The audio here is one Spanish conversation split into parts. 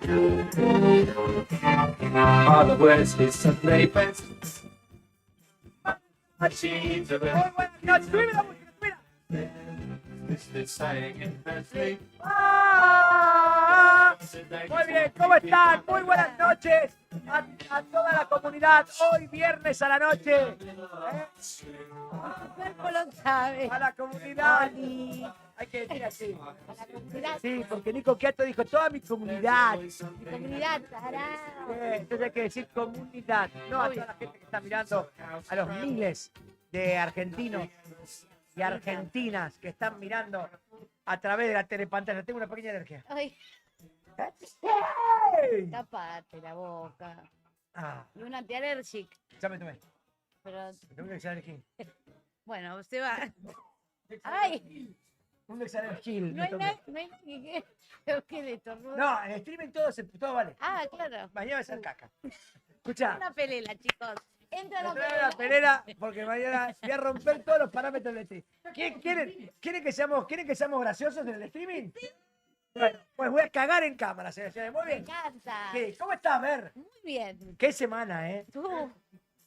All the words is Sunday best. Machines of Muy buenas noches. Subime la música, subime. This saying in her sleep. Muy bien, ¿cómo están? Muy buenas noches a toda la comunidad. Hoy viernes a la noche. El cuerpo lo sabe. A la comunidad. Oli. Hay que decir así. A la comunidad. Sí, porque Nico Quiato dijo toda mi comunidad. Mi comunidad, tarado. Entonces hay que decir comunidad. No a toda la gente que está mirando, a los miles de argentinos y argentinas que están mirando a través de la telepantalla. Tengo una pequeña alergia. Ay, ¡Hey! tapate la boca. Ah, Y un antialérgico. ya me tomé. Pero, Me tengo que exalergir. bueno, usted va. Ay, Un exalergil. no hay nada, no hay ni que le estornude. No, en streaming todo vale. Ah, claro. Mañana va a ser caca. Escucha, Una pelela, chicos. Entra la me trae la pelela. pelera porque mañana voy a romper todos los parámetros del streaming. ¿Quieren que seamos graciosos en el streaming? Bueno, pues voy a cagar en cámara, señores. Muy Me bien. encanta. ¿Qué? ¿Cómo estás, Ver? Muy bien. ¿Qué semana, eh? Tú,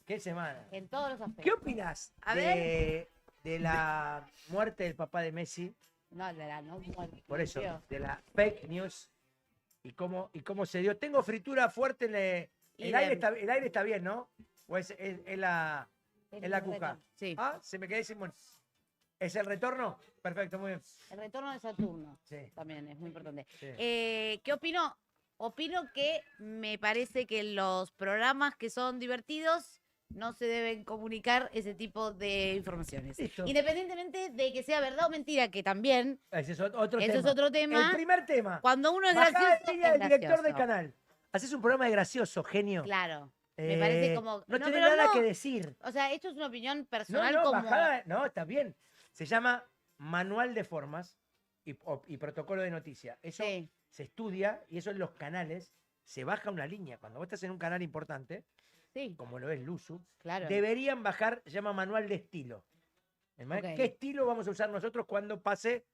¿Qué semana? en todos los aspectos. ¿Qué opinas A de la muerte del papá de Messi? No, de la no muerte. Por eso, Dios. de la fake news y cómo se dio. Tengo fritura fuerte en el aire está bien, ¿no? ¿O es la cuca? Sí. Ah, se me quedé sin... Bueno. ¿Es el retorno? Perfecto, muy bien. El retorno de Saturno. Sí. También es muy importante. Sí. ¿Qué opino? Opino que me parece que los programas que son divertidos no se deben comunicar ese tipo de informaciones. Listo. Independientemente de que sea verdad o mentira, que también, Ese es otro eso tema. es otro tema. El primer tema. Cuando uno es Bajá gracioso, la línea es del director del gracioso. canal. Haces un programa de gracioso, genio. Claro. Me parece como... No tenés pero nada no. que decir. O sea, esto es una opinión No, personal no, como... no, está bien. Se llama Manual de Formas y Protocolo de Noticia. Eso Sí. se estudia y eso en los canales se baja una línea. Cuando vos estás en un canal importante, Sí, como lo es Luzu, claro. deberían bajar, se llama Manual de Estilo. Ok. ¿Qué estilo vamos a usar nosotros cuando pase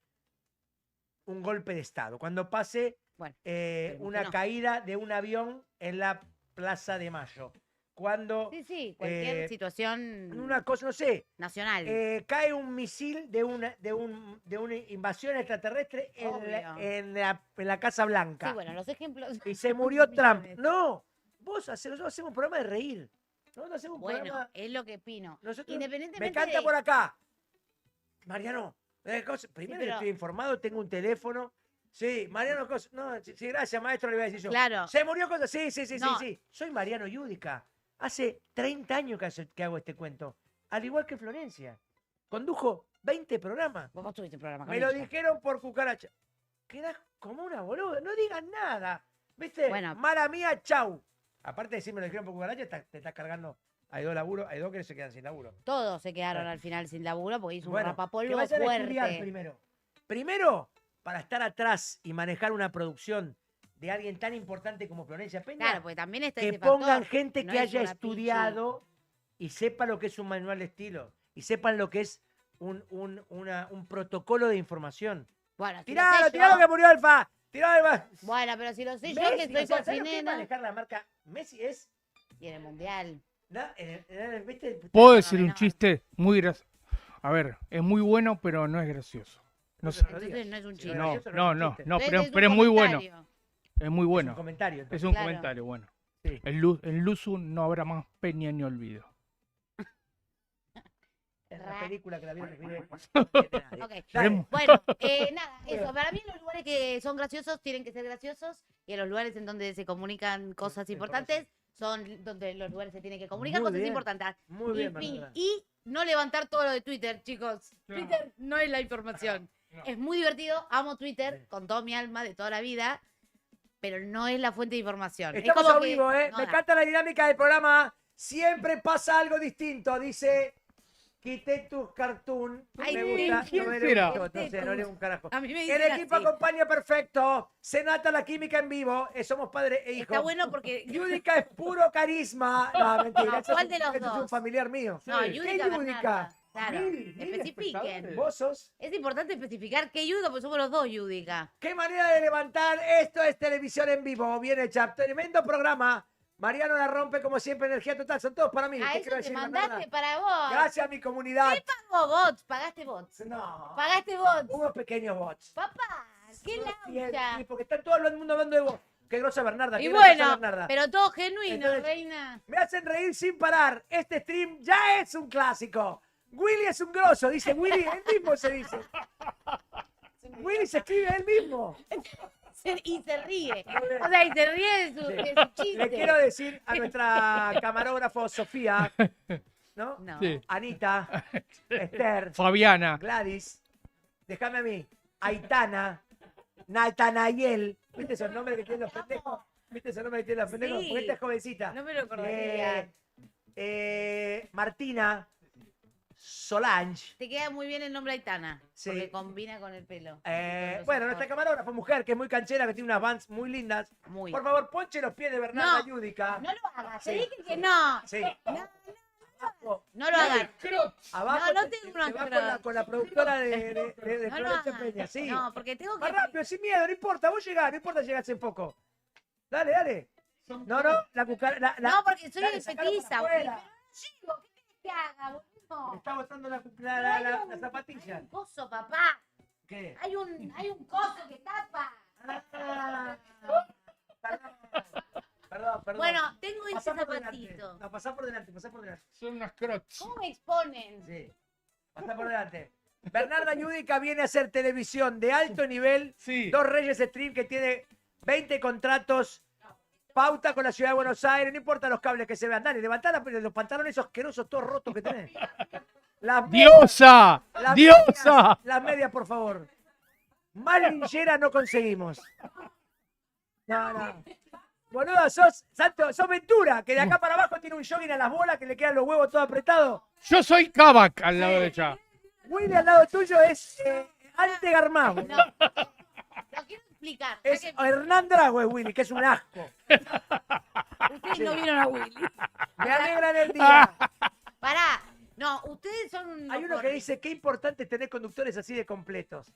un golpe de Estado? Cuando pase Bueno, esperemos que una no. caída de un avión en la Plaza de Mayo. Cuando Sí, cualquier situación una cosa, no sé, nacional. cae un misil de una invasión extraterrestre Obvio. en la Casa Blanca. Sí, bueno, los ejemplos... Y se murió Trump. millones. No, nosotros hacemos un programa de reír. Nosotros hacemos un Bueno, programa... es lo que opino. Nosotros, Independientemente me canta de- por acá. Mariano, primero pero- estoy informado, tengo un teléfono. Sí, Mariano, no, sí, gracias, maestro, le voy a decir yo. Claro. ¿Se murió cosa? Sí. No. Soy Mariano Yudica. Hace 30 años que hago este cuento. Al igual que Florencia. Condujo 20 programas. Vos tuviste un programa con Me lo ella. dijeron por cucaracha. Quedás como una boluda. No digas nada. ¿Viste? Bueno. Mala mía, chau. Aparte de decirme lo dijeron por cucaracha, te estás cargando. Hay dos laburos, hay dos que se quedan sin laburo. Todos se quedaron Claro. al final sin laburo porque hizo un Bueno, que rapapolvo vayan a estudiar fuerte. primero. Primero, para estar atrás y manejar una producción de alguien tan importante como Florencia Peña, Claro, porque también está que ese pongan factor, gente no que es haya una estudiado y sepa lo que es un manual de estilo y sepan lo que es un protocolo de información. Bueno, si lo ¡Tiralo, sé tiralo yo- que murió Alfa! ¡Tiralo, Alfa! Bueno, pero si lo sé yo Messi, que soy o sea, ¿sabes lo que es cocinera manejar la marca? Messi es... y en el mundial. ¿Viste? ¿Puedo no, decir un no. chiste muy gracioso? A ver, es muy bueno, pero no es gracioso. No sé. Entonces no es un Sí, chiste. No, gracioso no, es un no, chiste. no, Entonces pero un es muy bueno. comentario. Es muy Es un bueno. comentario. Es entonces. un Claro. comentario bueno. Sí. En Luzu no habrá más peña ni olvido. Es la película que la vieron en video. Ok. Dale. Bueno, nada, eso. Para mí los lugares que son graciosos tienen que ser graciosos y en los lugares en donde se comunican cosas importantes son donde los lugares se tienen que comunicar Muy cosas bien. importantes. Muy Y bien, fin. Manuela. Y no levantar todo lo de Twitter, chicos. No. Twitter no es la información. No. Es muy divertido, amo Twitter Sí. con toda mi alma de toda la vida, pero no es la fuente de información. Estamos es como a que vivo, ¿eh? no Me da. encanta la dinámica del programa. Siempre pasa algo distinto. Dice, quité tus cartoon. Ay, Me gusta. ¿quién no me será? leo mucho, entonces no leo un carajo. A mí me El dicen equipo así. acompaña perfecto. Se nota la química en vivo. Somos padre e hijo. Está bueno porque... Yudica es puro carisma. No, mentira. No, eso ¿cuál es- de los eso es un dos? familiar mío. No, ¿Qué Yudica Yudica? Bernarda. Claro, Mil especifiquen. espectadores. Vos sos. Es importante especificar qué Yudica, porque somos los dos Yudica. ¡Qué manera de levantar! Esto es televisión en vivo. Bien hecha. Tremendo programa. Mariano la rompe como siempre, energía total. Son todos para mí. A ¿Qué eso quiero te decir, mandaste Bernarda? para vos. Gracias a mi comunidad. ¿Qué pagó bots? Pagaste bots. No. Pagaste bots. Unos pequeños bots. Papá, qué Bien, laucha. sí, porque está todo el mundo hablando de vos. Qué grosa Bernarda. Y Qué graciosa bueno, Bernarda. pero todo genuino, Entonces- reina. Me hacen reír sin parar. Este stream ya es un clásico. Willy es un grosso, dice Willy, él mismo se dice. Willy se escribe él mismo. Y se ríe. Muy bien. O sea, y se ríe de su, Sí. de su chiste. Le quiero decir a nuestra camarógrafo Sofía, ¿no? No. Sí. Anita, Esther, Fabiana. Gladys, déjame a mí, Aitana, Natanayel. ¿Viste esos nombres que tienen los pendejos? ¿Viste esos nombres que tienen los pendejos? Sí. Porque esta es jovencita. No me lo acordaría. Martina, Solange. Te queda muy bien el nombre Aitana. Sí. Porque combina con el pelo. Bueno, Con los nuestra ojos. camarógrafa mujer, que es muy canchera, que tiene unas vans muy lindas. Muy. Por favor, ponche los pies de Bernarda No. Yudica. No lo hagas. Te Sí. dije que no. Sí. Abajo, No lo hagas. abajo No, no te- tengo te unos vas crocs. con la productora de No lo Florencia hagas. Peña, sí. No, porque tengo que. Más rápido, sin miedo, no importa, vos llegás, no importa llegarse en poco. Dale, dale. No, la cucaracha. No, porque soy dale, el sacalo para petiza. afuera. Pero no llego. ¿Qué querés que haga, Me boludo? está botando la Hay zapatilla. un coso, papá. ¿Qué? Hay un coso que tapa. Ah, Perdón. Bueno, tengo ese Pasá por delante. zapatito. No, pasá por delante, pasá por delante. Son unas crocs. ¿Cómo me exponen? Sí. Pasá por delante. Bernarda Yudica viene a hacer televisión de alto nivel. Sí. Dos Reyes Stream que tiene 20 contratos. Pauta con la ciudad de Buenos Aires. No importa los cables que se vean. Dale, levantá los pantalones asquerosos todos rotos que tenés. Las ¡Diosa! Las ¡Diosa! medias, las medias, por favor. Más linchera no conseguimos. No. Boludo, sos Ventura, que de acá para abajo tiene un jogging a las bolas que le quedan los huevos todo apretados. Yo soy Kavak al lado de ella. Willy al lado tuyo es Ante Garmao. No. Lo quiero explicar. Es Ya que Hernán Drago es Willy, que es un asco. ustedes no vieron a Willy. Me alegran el día. Pará. No, ustedes son un. Hay uno que dice, qué importante es tener conductores así de completos.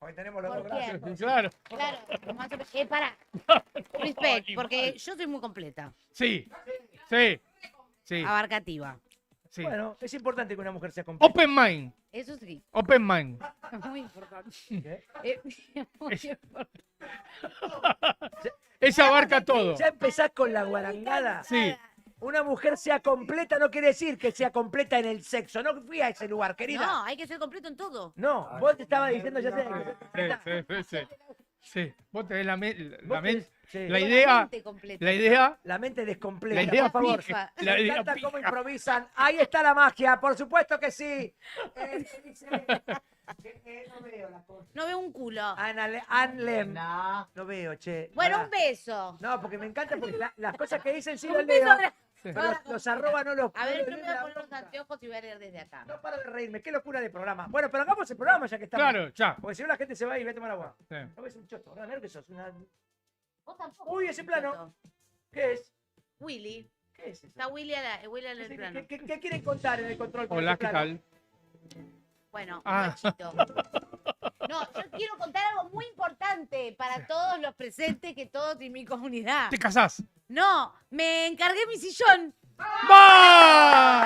Porque tenemos los ¿Por dos qué? brazos. Claro. Claro, pará. Respect, porque yo soy muy completa. Sí. Abarcativa. Sí. Bueno, es importante que una mujer sea completa. Open mind. Eso sí. Open mind. Muy importante. ¿Qué? Muy importante. Ella abarca todo. Ya empezás con la guarangada. Sí. Una mujer sea completa no quiere decir que sea completa en el sexo. No fui a ese lugar, querida. No, hay que ser completo en todo. No, vos te estabas diciendo ya sé. Sí. Vos tenés Sí. la idea. Mente completa. La idea. La mente descompleta. La idea por favor. pija. La Me idea encanta cómo pija. improvisan. Ahí está la magia, por supuesto que sí. Dice, no veo la cosa. No veo un culo. Anlem. No veo, che. Bueno, Pará. un beso. No, porque me encanta porque las cosas que dicen sí las Un beso. leo. Pero los arroba no los A ver, puedo yo me leer voy a la poner los boca. anteojos y voy a leer desde acá. No paro de reírme, qué locura de programa. Bueno, pero hagamos el programa ya que estamos. Claro, ya. Porque si no la gente se va y va a tomar agua. Sí. No ves un choto, no, que sos una... Vos tampoco. Uy, ese plano. ¿Qué es? Willy. ¿Qué es eso? Está Willy en el plano. ¿Qué quieren contar en el control? con Hola, ese ¿qué plano? tal? Bueno, Ah. guachito. No, yo quiero contar algo muy importante para todos los presentes, que todos en mi comunidad. ¿Te casás? No, me encargué mi sillón. ¡Va!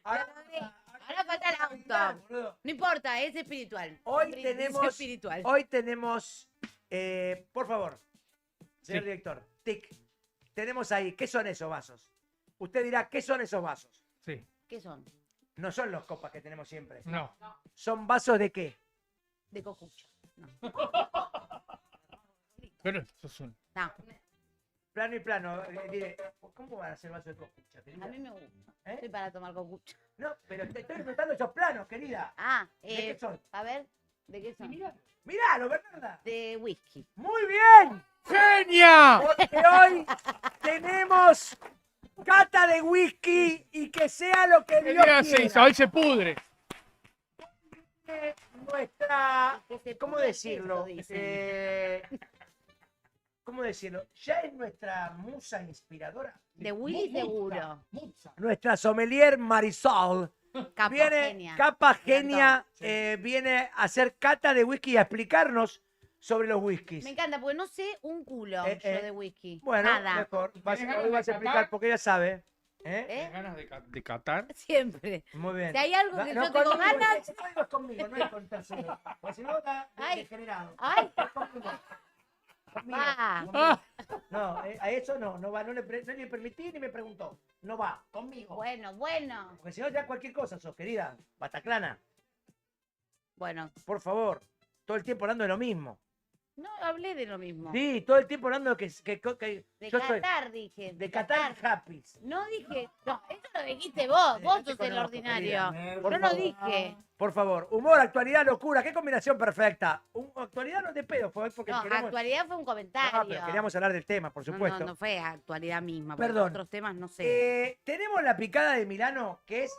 Ahora falta el auto. Boludo. No importa, es espiritual. Hoy Es tenemos, espiritual. por favor, señor Sí. director, tic, tenemos ahí, ¿qué son esos vasos? Usted dirá, ¿qué son esos vasos? Sí. ¿Qué son? No son los copas que tenemos siempre. No. ¿Son vasos de qué? De cocucho. No. Pero eso es un. No, Plano y plano. Diré, ¿cómo van a ser vasos de copucha, querida? a mí me gusta. ¿Eh? Estoy para tomar cocucho. No, pero te estoy preguntando esos planos, querida. Ah, ¿De qué son? a ver, ¿de qué son? Miralo, Bernarda. De whisky. Muy bien. ¡Genia! Porque hoy tenemos cata de whisky y que sea lo que Dios Ella se quiera. Isabel se pudre. Nuestra, Que se ¿cómo pudra el decirlo? queso, dicen. ¿cómo decirlo? Ya es nuestra musa inspiradora. De Willy seguro. Nuestra sommelier Marisol Capa viene, genia. capa Me genia, encantó. viene a hacer cata de whisky y a explicarnos sobre los whiskies. Me encanta, porque no sé un culo Eh, yo eh, de whisky. Bueno, Nada. mejor. ¿Tienes ganas Hoy de vas a explicar catar? porque ella sabe. ¿Eh? ¿Eh? ganas de catar? Siempre. Muy bien. Si hay algo que yo tengo conmigo, ganas- Si no es conmigo, no es con tercero. Porque si no está Ay. degenerado. Ay, Es conmigo. Conmigo, va. conmigo. No, a eso no va, no le permití ni me preguntó. No va, conmigo. Bueno. Porque si no, ya cualquier cosa sos, querida. Bataclana, Bueno, por favor. Todo el tiempo hablando de lo mismo. no hablé de lo mismo. Sí, todo el tiempo hablando de De yo soy Qatar dije. de Qatar Happy. No dije. No, eso lo dijiste vos. Vos no te sos el conozco, ordinario. querida. Por Yo no favor. dije. Por favor, humor, actualidad, locura, qué combinación perfecta. Actualidad no es de pedo, fue porque No, queremos... actualidad fue un No, comentario. pero queríamos hablar del tema, por supuesto. No fue actualidad misma. porque Perdón. Otros temas no sé. Tenemos la picada de Milano, que es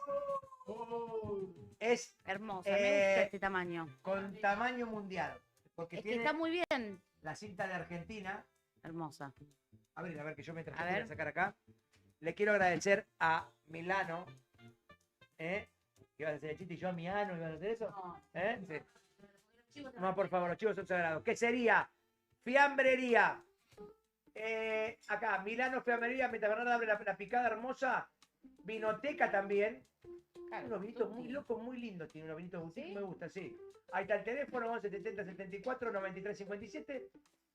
Hermosa, me gusta este tamaño. con tamaño mundial. Porque Es que tiene está muy bien. la cinta de Argentina. Hermosa. A ver que yo mientras A tanto voy ver. a sacar acá. Le quiero agradecer a Milano. ¿Ibas a hacer el chiste y yo a Milano? ¿Ibas a hacer eso? No. Sí. No, por favor, los chicos son sagrados. ¿Qué sería? Fiambrería. Acá, Milano Fiambrería, mientras Bernardo abre la picada hermosa. Vinoteca también. Unos vinitos muy locos, muy lindos. Tiene unos vinitos boutique, ¿Sí? me gusta, sí. Ahí está el teléfono, 11 70 74 93 57.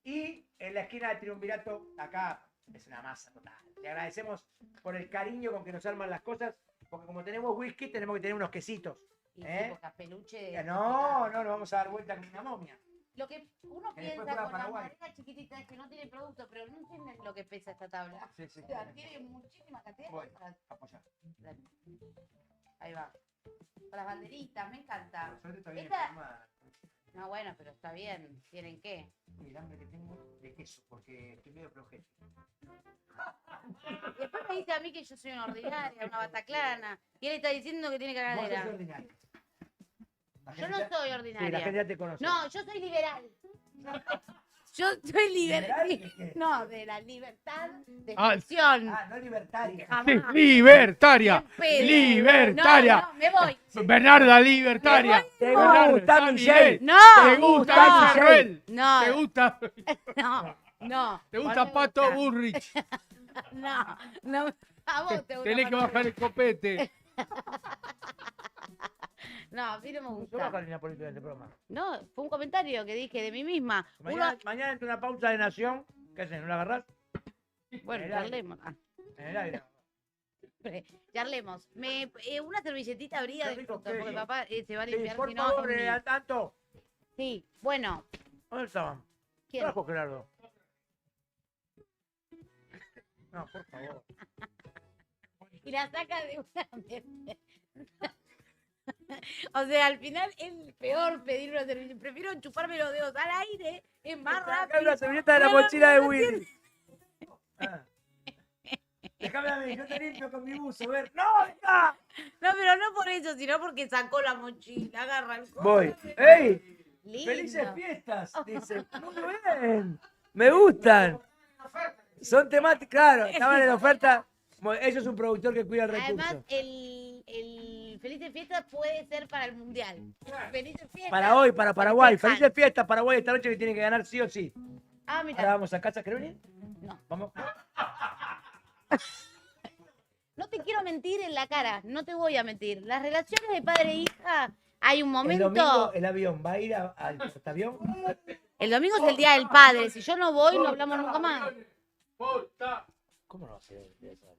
Y en la esquina del Triunvirato, acá es una masa total. Le agradecemos por el cariño con que nos arman las cosas. Porque como tenemos whisky, tenemos que tener unos quesitos. Y ¿Eh? tipo capeluche. No, nos vamos a dar vuelta con una momia. Lo que uno Que después piensa fuera con las Paraguay. maderas chiquititas es que no tiene producto, pero no entienden lo que pesa esta tabla. Sí, sí. O sea, tiene muchísima cantidad. Voy, apoyar. Dale. Ahí va. Con las banderitas, me encanta. Suerte está bien Esta- informada. No, bueno, pero está bien. ¿Tienen qué? Y el hambre que tengo de queso, porque estoy medio flojete. Después me dice a mí que yo soy una ordinaria, una bataclana. Y él está diciendo que tiene Vos sos cagadera. ordinario. La Yo gente no ya- soy Sí, la ordinaria. gente ya te conoce. No, yo soy liberal. Yo soy ¿Liberal liberal. de qué? No, de la libertad de Ah, expresión. Ah, no libertaria. Jamás. Libertaria. Bien pedo. Libertaria. No, me voy. Bernarda Libertaria. ¿Te Bernarda, gusta San Michelle? Miguel. No, ¿Te gusta no, Isabel? no, ¿Te gusta, no. te gusta me Pato gusta. Bullrich? No, a vos te gusta. Tenés que Pato bajar el copete. No, a mí no me Yo gusta. bajo la línea política de este programa. No, fue un comentario que dije de mí misma. Mañana entre una pausa de nación, ¿qué haces? ¿No la agarrás? Bueno, en el aire. charlemos. Ah, En el aire. charlemos. Una servilletita abrida Qué de rico fruta, porque queso. papá se va a Sí, limpiar por si no. favor, es mi- al tanto. Sí, bueno. ¿Dónde estaban? ¿Quién? Trajo Gerardo. No, por favor. Y la saca de una vez. O sea, al final es peor pedir una servilleta. Prefiero chuparme los dedos al aire, es más Acá hay rápido. una servilleta de la Pero mochila de no Willy. Ah. Déjame a mí, yo te limpio con mi buzo, ver. ¡No, ya! No, pero no por eso, sino porque sacó la mochila, agarra el coso. Voy. ¡Ey! Lindo. ¡Felices fiestas! Dice. Muy bien. Me gustan. Son temáticas, claro, estaban en oferta. Bueno, eso es un productor que cuida el recurso. Además, el Felices Fiestas puede ser para el Mundial. Felices Fiestas. Para hoy, para Paraguay. Festejan. Felices fiestas, Paraguay esta noche que tiene que ganar sí o sí. Ah, Ahora mira. vamos a casa, ¿querés venir? No. Vamos. No te quiero mentir en la cara, no te voy a mentir. Las relaciones de padre e hija, hay un El momento. domingo el avión va a ir al portaavión. El domingo es el día del padre. Si yo no voy, no hablamos nunca más. ¿Cómo no va a ser el día del padre?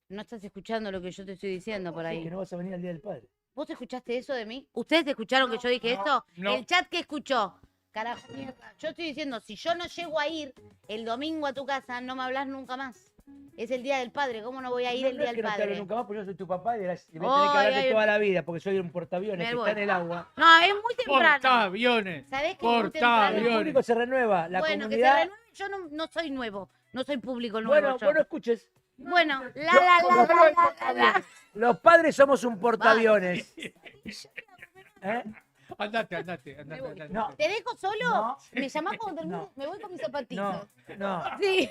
No estás escuchando lo que yo te estoy diciendo por Sí, ahí. que no vas a venir al día del padre. ¿Vos escuchaste eso de mí? ¿Ustedes escucharon que yo dije esto? no. El chat que escuchó. Carajo, mierda. Yo estoy diciendo, si yo no llego a ir el domingo a tu casa, no me hablas nunca más. Es el día del padre, ¿cómo no voy a ir el No día es del que no te hable padre? nunca más porque yo soy tu papá y voy a tener que Ay, hablarte ay, toda la vida porque soy un portaaviones Me que voy. está en el agua. No, es muy temprano. Portaaviones. ¿Sabés que es muy El Portaaviones. temprano? público se renueva, la Bueno, que se comunidad. renueve. Yo no soy nuevo, no soy público nuevo. Bueno, yo. bueno, escuches. Bueno, la. Los padres somos un portaaviones. ¿Eh? Andate. Me voy. No. ¿Te dejo solo? No. ¿Me llamás cuando termine? No. Me voy con mis zapatitos. No. Sí,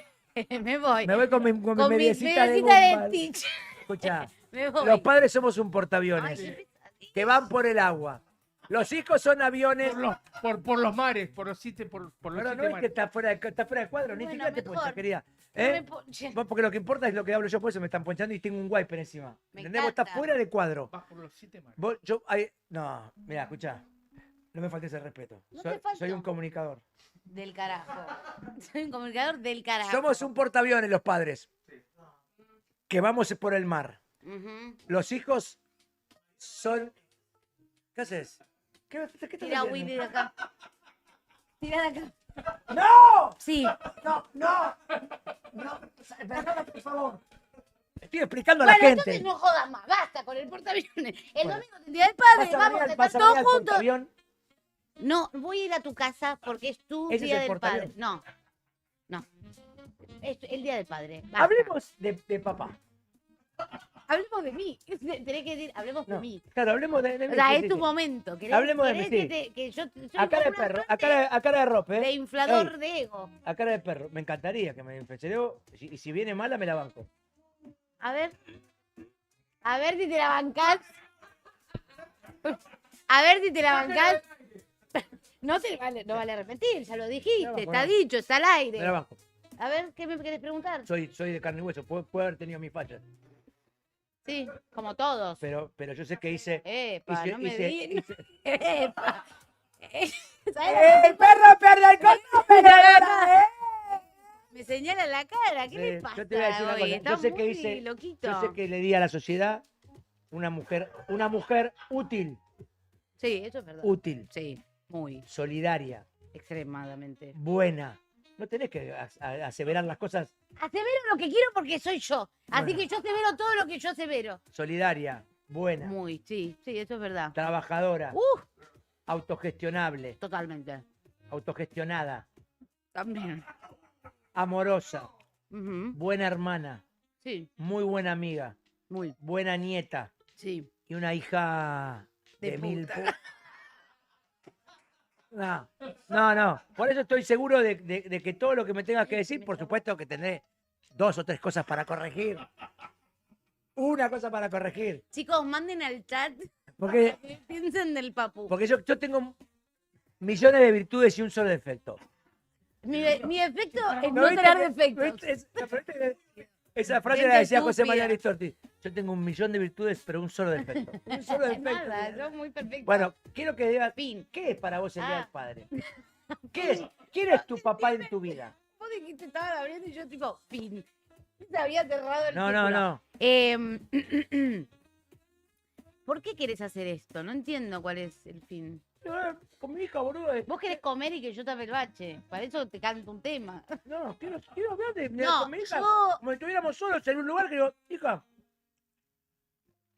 me voy. Me voy con mi con mi mediecita de mediecita de Gumball. Stitch. Escuchá, Me voy. los padres somos un Ay, portaaviones qué pesadilla. que van por el agua. Los hijos son aviones. Por los mares, por los siete por los Pero siete no es que mares. está fuera de cuadro, ni Bueno, siquiera te mejor. ponchas, querida. No me ¿Eh? ponche. Vos, porque lo que importa es lo que hablo yo, por eso me están ponchando y tengo un wiper encima. Me ¿Entendés? Vos estás encanta. fuera de cuadro. Vas por los 7 mares. No, mira, escuchá. No me faltes el respeto. No te falto. Soy un comunicador. Del carajo. Soy un comunicador del carajo. Somos un portaaviones los padres. Que vamos por el mar. Ujú. Los hijos son. ¿Qué haces? ¿Qué estás Tira a haciendo? Willy de acá. Tira de acá. ¡No! Sí. ¡No! Bernarda, por favor. Estoy explicando a la Bueno, gente. entonces no jodas más. Basta con el portaaviones. El Bueno. domingo es el día del padre. ¿Vas a Vamos venir a al- estar vas a todos venir al juntos. portaavión? No, voy a ir a tu casa porque es tu ¿Ese es día el del portaavión? padre. No. Es el día del padre. Basta. Hablemos de papá. Hablemos de mí. Tenés que decir, hablemos de No, mí. claro, hablemos de mí. O sea, sí, es sí, tu sí. momento. Hablemos de mí, querés sí. que yo soy A cara de como una perro, suerte a cara de rope, de ¿eh? inflador Ey. de ego. A cara de perro. Me encantaría que me infeccioneo. Y si viene mala, me la banco. A ver. A ver si te la bancás. A ver si te la bancás. No vale repetir, ya lo dijiste, banco, está no. dicho, está al Me la aire. banco. A ver, ¿qué me querés preguntar? Soy de carne y hueso. Puedo haber tenido mis fachas. Sí, como todos. Pero yo sé que hice. Epa, no me hice- digas. hice- Epa. ¡El perro pierde el control! Me señala la cara, ¿qué le Sí, pasa? yo te voy a decir una hoy? cosa. Está Yo sé que muy hice. loquito. Yo sé que le di a la sociedad una mujer útil, Sí, eso es verdad. útil, Sí, muy, solidaria, extremadamente. buena. No tenés que aseverar las cosas. Asevero lo que quiero porque soy yo. Así Bueno. que yo asevero todo lo que yo asevero. Solidaria, buena, Muy, sí, eso es verdad. trabajadora, Uf, autogestionable, totalmente. autogestionada, También. amorosa, Ujú, buena hermana, sí, muy buena amiga, muy, buena nieta sí. y una hija De de mil. puta. No. Por eso estoy seguro de que todo lo que me tengas que decir, por supuesto que tendré 2 o 3 cosas para corregir. Una cosa para corregir. Chicos, manden al chat Porque, que piensen del papu. porque yo tengo millones de virtudes y un solo defecto. Mi efecto es no ¿No viste tener que- defectos. Esa frase la Gente decía José estúpida. María Ristorti. Yo tengo 1.000.000 de virtudes, pero un solo defecto. Un solo defecto. Nada, son muy perfectos. Bueno, quiero que digas, Fin. ¿qué es para vos el Día Ah. del Padre? ¿Qué es? ¿Quién es tu papá en tu vida? Vos dijiste estaban abriendo y yo tipo, fin. Se había cerrado el No. ¿Por qué querés hacer esto? No entiendo cuál es el fin. Con mi hija, boludo. Vos querés comer y que yo tape el bache. Para eso te canto un tema. No, quiero hablar de No, con mi hija. yo... Como si estuviéramos solos en un lugar que digo, hija,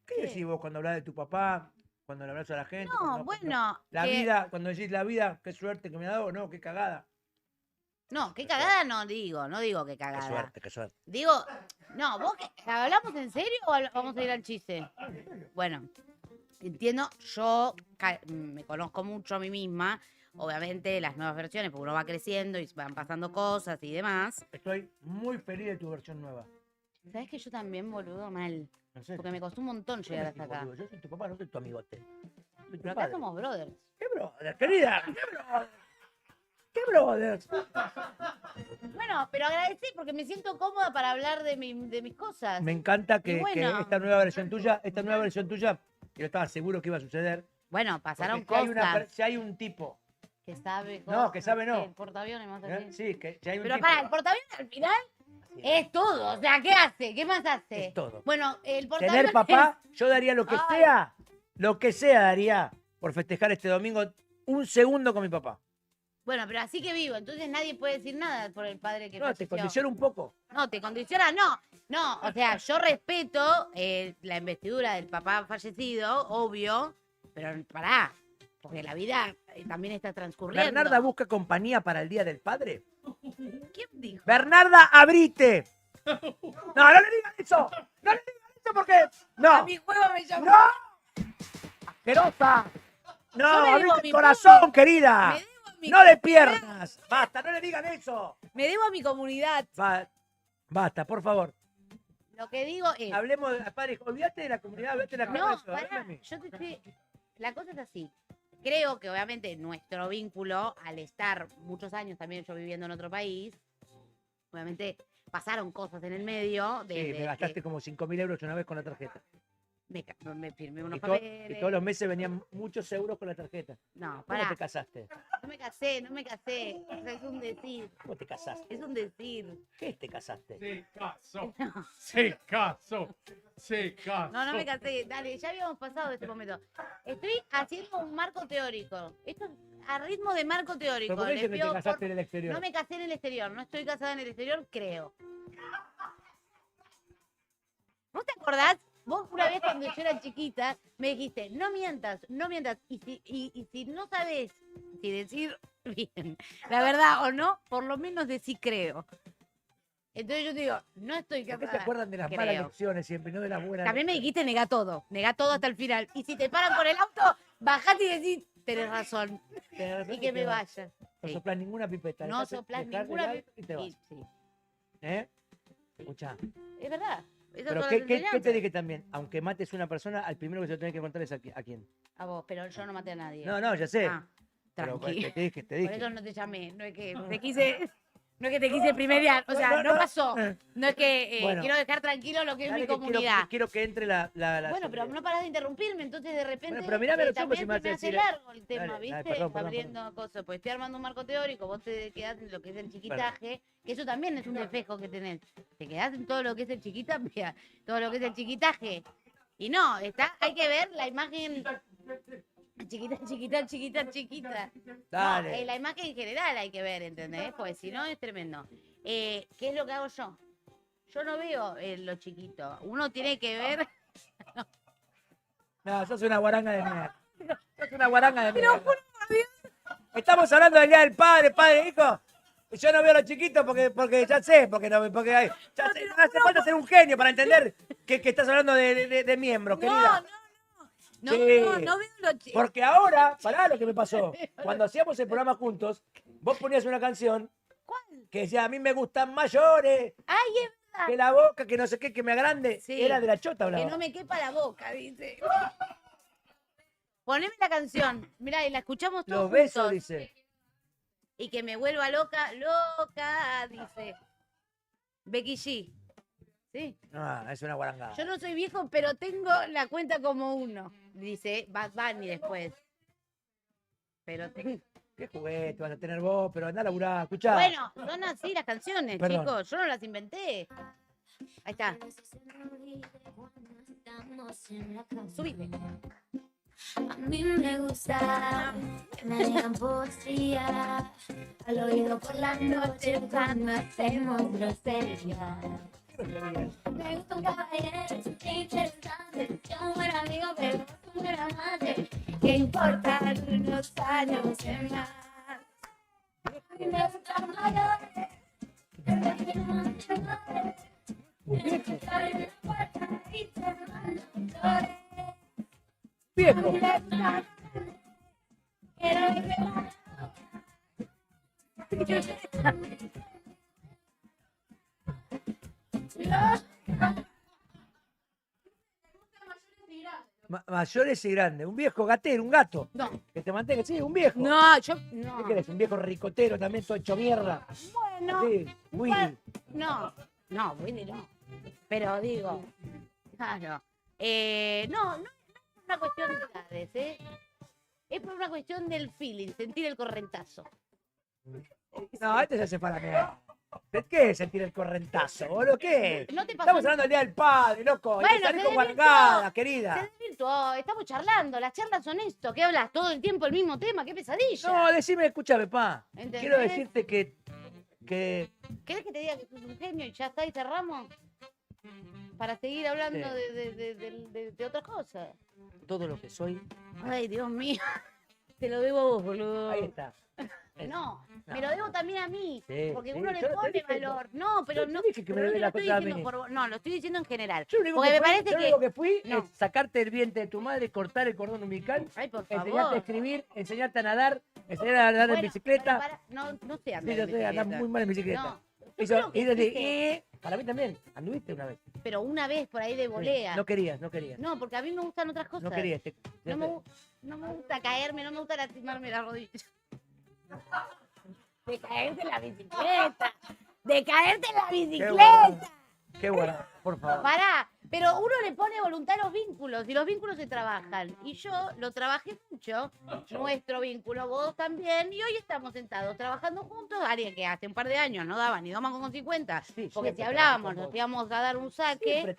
¿qué ¿Qué? decís vos cuando hablas de tu papá? Cuando le hablas a la gente. No, cuando- bueno. La que- vida, cuando decís la vida, qué suerte que me ha dado, no, qué cagada. No, qué cagada no digo qué Qué cagada. suerte, qué suerte. Digo, no, ¿vos hablamos en serio o vamos a ir al chiste? Bueno, entiendo, yo me conozco mucho a mí misma, obviamente las nuevas versiones, porque uno va creciendo y van pasando cosas y demás. Estoy muy feliz de tu versión nueva. ¿Sabes que yo también, boludo, mal? No sé. Porque me costó un montón ¿qué llegar me hasta decís, acá. boludo? Yo soy tu papá, no soy tu amigote. Soy tu Pero acá padre. somos brothers. ¿Qué brother, querida? ¿Qué brother? ¿Qué brother? Bueno, pero agradecí porque me siento cómoda para hablar de mis cosas. Me encanta que, Y bueno. que esta nueva versión tuya, yo estaba seguro que iba a suceder. Bueno, pasaron Porque cosas si hay un tipo, que sabe No, cosas, que sabe no. El portaaviones más ¿eh? así. Sí, que si hay un Pero tipo. para, el portaaviones al final es todo. O sea, ¿qué hace? ¿Qué más hace? Es todo. Bueno, el portaaviones... Tener papá, yo daría lo que Ay. sea daría por festejar este domingo un segundo con mi papá. Bueno, pero así que vivo. Entonces nadie puede decir nada por el padre que No, te falleció. condiciona un poco. No, te condiciona, no. No, o sea, yo respeto la investidura del papá fallecido, obvio, pero pará, porque la vida también está transcurriendo. ¿Bernarda busca compañía para el Día del Padre? ¿Quién dijo? ¡Bernarda, abrite! No le digan eso. No le digan eso porque. A No. mi juego me llamó. ¡No! ¡Asquerosa! No, Yo me debo abrite a el mi corazón, público. querida. Me debo a mi No de comunidad. piernas. Basta, no le digan eso. Me debo a mi comunidad. Basta, por favor. Lo que digo es. Hablemos, padre, olvídate de la comunidad, olvídate de la No, cámara, háblame a pará, mí. yo te estoy. La cosa es así. Creo que obviamente nuestro vínculo, al estar muchos años también yo viviendo en otro país, obviamente pasaron cosas en el medio. Sí, me gastaste como 5.000 euros una vez con la tarjeta. Me firmé unos Y papeles. todos los meses venían muchos euros con la tarjeta. No, ¿Cómo pará. te casaste? No me casé. O sea, es un decir. ¿Cómo te casaste? Es un decir. ¿Qué te casaste? Se casó. No. Se casó. Se casó. No, no me casé. Dale, ya habíamos pasado de este momento. Estoy haciendo un marco teórico. Esto es a ritmo de marco teórico. ¿Pero por qué Les dices que pido te casaste por- en el exterior? No me casé en el exterior. No estoy casada en el exterior, creo. ¿Vos te acordás? Vos una vez cuando yo era chiquita me dijiste, no mientas, no mientas. Y si no sabes si decir bien la verdad o no, por lo menos decir creo. Entonces yo te digo, no estoy ¿Por qué casada. te acuerdan de las creo. malas lecciones siempre, no de las buenas? También me dijiste nega todo hasta el final. Y si te paran con el auto, bajate y decís, tenés razón. Tenés razón Y que me te vas. vaya. No Sí. soplás ninguna pipeta. No dejate- soplás dejate ninguna el vez. auto y te vas. Sí. ¿Eh? Escuchá. Es verdad. Esas ¿Pero son qué las te enseñanzas. dije también? Aunque mates una persona, al primero que se lo tenés que contar es a quién. A vos, pero yo no maté a nadie. No, no, ya sé. Ah, Pero tranqui. te dije, te Por dije. eso no te llamé. No es que te quise. No es que te quise primerear. O sea, no pasó. No es que Bueno. quiero dejar tranquilo lo que es Dale mi que comunidad. quiero que entre la Bueno, pero no paras de interrumpirme, entonces de repente Bueno, pero mirame a los ojos también y me se vas me a hace decir, largo el tema, dale, ¿viste? perdón, Abriendo cosas, pues estoy armando un marco teórico, vos te quedás en lo que es el chiquitaje, que eso también es un defecto que tenés. Te quedás en todo lo que es el mira, todo lo que es el chiquitaje. Y no, hay que ver la imagen chiquita. Dale. No, la imagen en general hay que ver, ¿entendés? Pues si no es tremendo. ¿Qué es lo que hago yo? Yo no veo lo chiquito. Uno tiene que ver. No, sos una guaranga de mierda. Sos una guaranga de mierda. Estamos hablando del Día del Padre, hijo. Y yo no veo a los chiquitos porque ya sé, porque no hace falta ser un genio para entender que estás hablando de miembros, querida. No Sí. veo lo chiquito. Porque ahora, pará lo que me pasó. Cuando hacíamos el programa juntos, vos ponías una canción ¿Cuál? que decía, a mí me gustan mayores, Ay, es verdad. que la boca, que no sé qué, que me agrande. Sí. Era de la chota, hablaba. Que no me quepa la boca, dice. Poneme la canción. Mirá, y la escuchamos todos Los besos, juntos. dice. Y que me vuelva loca, dice. Becky G. Sí. Ah, es una guarangada. Yo no soy viejo, pero tengo la cuenta como uno. Dice Bad Bunny después. Pero tengo... ¿Qué juguete vas a tener vos? Pero andá a laburar, escuchá. Bueno, son así las canciones, Perdón. chicos. Yo no las inventé. Ahí está. Subite. A mí me gusta que me digan poesía al oído por la noche cuando hacemos grosería. Me gusta un caballero, es interesante, es un buen amigo, pero es un buen amante. ¿Qué importan unos años de más? A mí me gustan mayores, que me firman mayores. Tienes que estar en la puerta y te mando flores. Viejo. Mayores y grandes. Un viejo gatero, un gato. No. Que te mantenga. Sí, un viejo. No, yo. ¿Qué No. querés? Un viejo ricotero también, todo hecho mierda. Bueno. Sí, Willy. No, Willy no. Pero digo, claro. No es una cuestión de edades, ¿eh? Es por una cuestión del feeling, sentir el correntazo. No, este se hace para mí. ¿Qué es sentir el correntazo, boludo? ¿Qué es? ¿No te pasó? Estamos hablando del Día del Padre, loco. Hay que Bueno, salir se con desvirtuó. guarangada, Se querida. desvirtuó, estamos charlando, las charlas son esto, que hablas todo el tiempo el mismo tema, qué pesadilla. No, decime, escúchame, pa. ¿Entendés? Quiero decirte que ¿Querés que te diga que sos un genio y ya está y cerramos? Para seguir hablando Sí. de otras cosas. todo lo que soy, Ay, Dios mío. Te lo debo a vos, boludo. ahí está. No, me lo debo también a mí, Sí, porque sí, uno yo le no te pone dije, valor. No, pero yo no, te dije que me pero no debes te lo la estoy cosa a diciendo mí. por vos. No, lo estoy diciendo en general. Yo lo único Porque que me fui, parece yo lo que... único que fui No. es sacarte el vientre de tu madre, cortar el cordón umbilical, Ay, por enseñarte a favor. escribir, enseñarte a nadar, enseñarte a andar en Bueno, bicicleta. bueno, no sé Sí, andar yo en sé, andás bicicleta. muy mal en bicicleta. No, yo Y creo que desde, hice- para mí también, anduviste una vez. pero una vez por ahí de Sí. volea. No querías, no querías. No, porque a mí me gustan otras cosas. No querías. No me gusta caerme, no me gusta lastimarme la rodilla. De caerte en la bicicleta. De caerte en la bicicleta. Qué bueno, por favor. Pará, pero uno le pone voluntad a los vínculos y los vínculos se trabajan. Y yo lo trabajé mucho, nuestro vínculo, vos también, y hoy estamos sentados trabajando juntos, alguien que hace un par de años no daba ni 2 mangos con 50, Sí, porque siempre si hablábamos trabajé con nos vos. íbamos a dar un saque. Siempre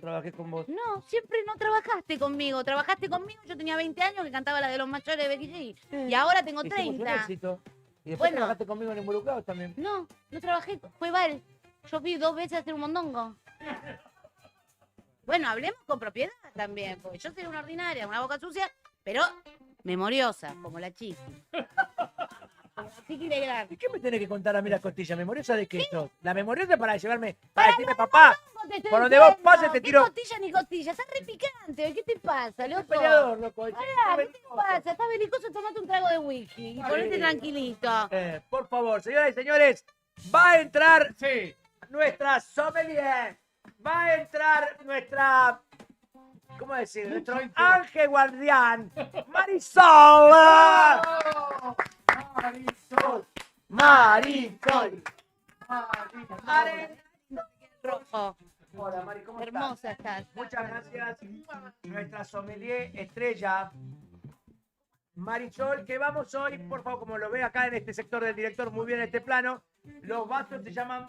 trabajé con vos. No, siempre no trabajaste conmigo. Trabajaste conmigo, yo tenía 20 años que cantaba la de los mayores de Becky G. Y ahora tengo Hicimos un 30. éxito. Y después Bueno. trabajaste conmigo en Involucrados también. No, no trabajé, fue Val. Yo fui 2 veces a hacer un mondongo. Bueno, hablemos con propiedad también, porque yo soy una ordinaria, una boca sucia, pero memoriosa, como la chiqui. Como la chiqui de gran. ¿Y qué me tenés que contar a mí la costilla? ¿Memoriosa de qué sos? La memoriosa para llevarme, para decirme, papá, Te estoy por donde vos diciendo, pases te ¿qué tiro. costilla ni costilla? Estás re picante, ¿qué te pasa, Soy loco? peleador, loco. Pará, ¿qué te pasa? Estás belicoso, tomate un trago de whisky y ponete tranquilito. Por favor, señoras y señores, va a entrar Sí. nuestra sommelier. Va a entrar nuestra, ¿cómo decir? Nuestro ángel guardián, Marisol. Marisol. Marisol. Rojo. Hola, Mari, ¿cómo estás? Hermosa estás. Muchas gracias. Nuestra sommelier estrella, Marisol, que vamos hoy, por favor, como lo ve acá en este sector del director, muy bien en este plano, los vasos se llaman,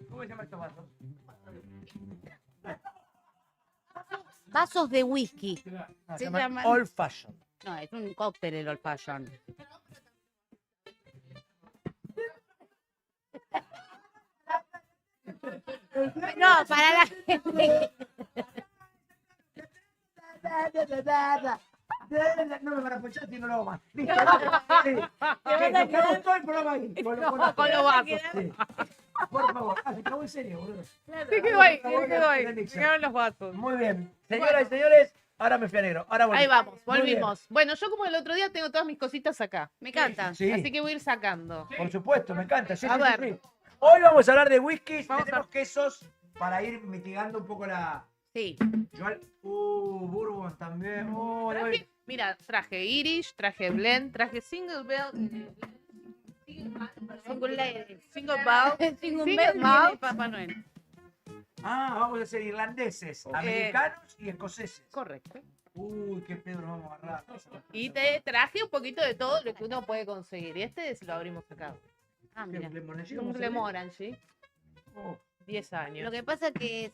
¿cómo se llaman estos vasos? Vasos de whisky. No, Se llaman llaman- Old Fashion. No, es un cóctel el old fashion. No, para la gente. No me van a pochar si no lo hago más. Listo. Sí. vas a Nos quedamos quedar- todo el programa ahí. Con los vasos. Sí. Por favor. Se acabó en serio, boludo. Se quedó ahí, Por favor, se quedó ahí. la mixer. Se quedaron los vasos. Muy bien. Señoras y señores, ahora me fui a negro. Ahora volví. Ahí vamos, Muy bien. volvimos. Bueno, yo como el otro día tengo todas mis cositas acá. Me encanta. Sí. Así que voy a ir sacando. Por supuesto, me encanta. Sí, A sí, ver. sí, sí. Hoy vamos a hablar de whiskies. Vamos Tenemos quesos para ir mitigando un poco la. Sí. Bourbon también. Oh, Traje, mira, traje Irish, traje Blend, traje Single Bell. Single lady. Single Bell. Single Single bell malt. tiene Papá Noel. vamos a ser irlandeses, americanos y escoceses. Correcto. Uy, qué pedo nos vamos a agarrar. Y te traje un poquito de todo lo que uno puede conseguir. Y este lo abrimos acá. Ah, mira. Un Glenmorangie, Oh, 10 años. Lo que pasa que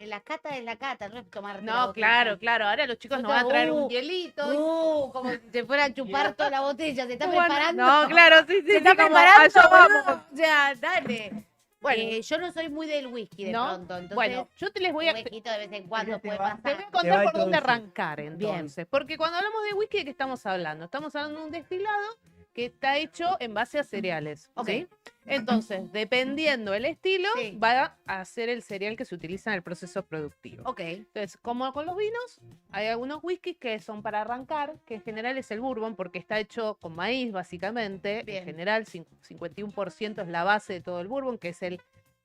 la cata es la cata, no es tomar. No, claro, claro. Ahora los chicos nos van a traer un hielito. Como si se fuera a chupar toda la botella, se está Bueno, preparando. No, claro, sí, sí. Se está sí, como, preparando, allá boludo. vamos. O sea, dale. Bueno, Yo no soy muy del whisky de ¿no? pronto, entonces Bueno, yo te les voy un a, huequito de vez en cuando Te puede va- te voy pasar. a Te va contar a por dónde introducir. arrancar entonces. Porque cuando hablamos de whisky, ¿de qué estamos hablando? Estamos hablando de un destilado que está hecho en base a cereales. Ok. ¿Sí? Entonces, dependiendo el estilo, Sí. va a ser el cereal que se utiliza en el proceso productivo. Ok. Entonces, como con los vinos, hay algunos whiskies que son para arrancar, que en general es el bourbon, porque está hecho con maíz, básicamente. Bien. En general, 51% es la base de todo el bourbon, que es el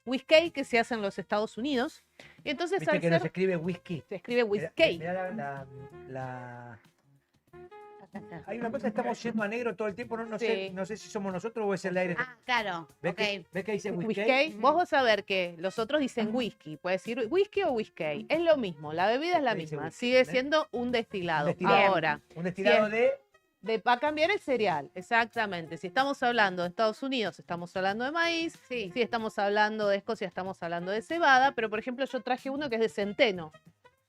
whisky que se hace en los Estados Unidos. Y entonces, Viste al que no se ser, escribe whisky. se escribe Mirá- whisky. mirá Hay una cosa que estamos yendo a negro todo el tiempo. No Sí. sé, no sé si somos nosotros o es el aire. Ah, claro. ¿Ves, Ok. ¿Ves que dice whisky? Whisky, vos vas a ver que los otros dicen whisky, puede decir whisky o whisky, es lo mismo, la bebida es la Dice misma, whisky, sigue ¿eh? siendo un destilado. Un destilado. Ahora, Un destilado Sí, de. va a cambiar el cereal, exactamente. Si estamos hablando de Estados Unidos, estamos hablando de maíz, Sí. si estamos hablando de Escocia, estamos hablando de cebada, pero por ejemplo yo traje uno que es de centeno.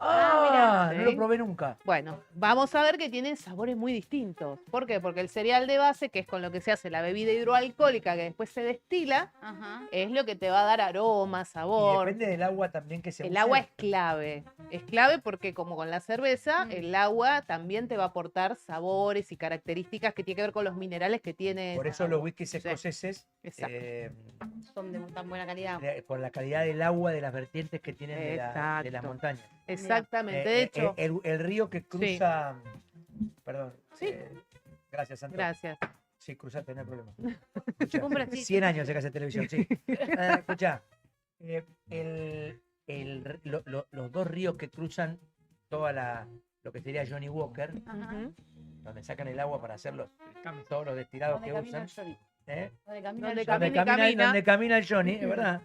Ah, no Sí. lo probé nunca. Bueno, vamos a ver que tienen sabores muy distintos. ¿Por qué? Porque el cereal de base, que es con lo que se hace la bebida hidroalcohólica que después se destila, Ajá. es lo que te va a dar aroma, Y sabor. depende del agua también que se El use. agua es clave. Es clave porque como con la cerveza, Mm. el agua también te va a aportar sabores y características que tiene que ver con los minerales que tiene. Por esa eso los agua. whiskies Sí. escoceses, Exacto. Son de tan buena calidad. por la calidad del agua de las vertientes que tienen de las Exacto. montañas. Exactamente. Eh, De eh, hecho, el río que cruza. Perdón. Sí. Gracias, Santo. gracias. Sí, cruzate, no hay problema. Escuchá, Un bracito. 100 años se hace televisión, sí. Escucha, los dos ríos que cruzan lo que sería Johnny Walker, Ajá. Ujú. donde sacan el agua para hacer todos los destilados Donde que camina usan. el Johnny. ¿eh? Donde camina Donde el camina Johnny. y camina. Donde camina el Johnny, es verdad.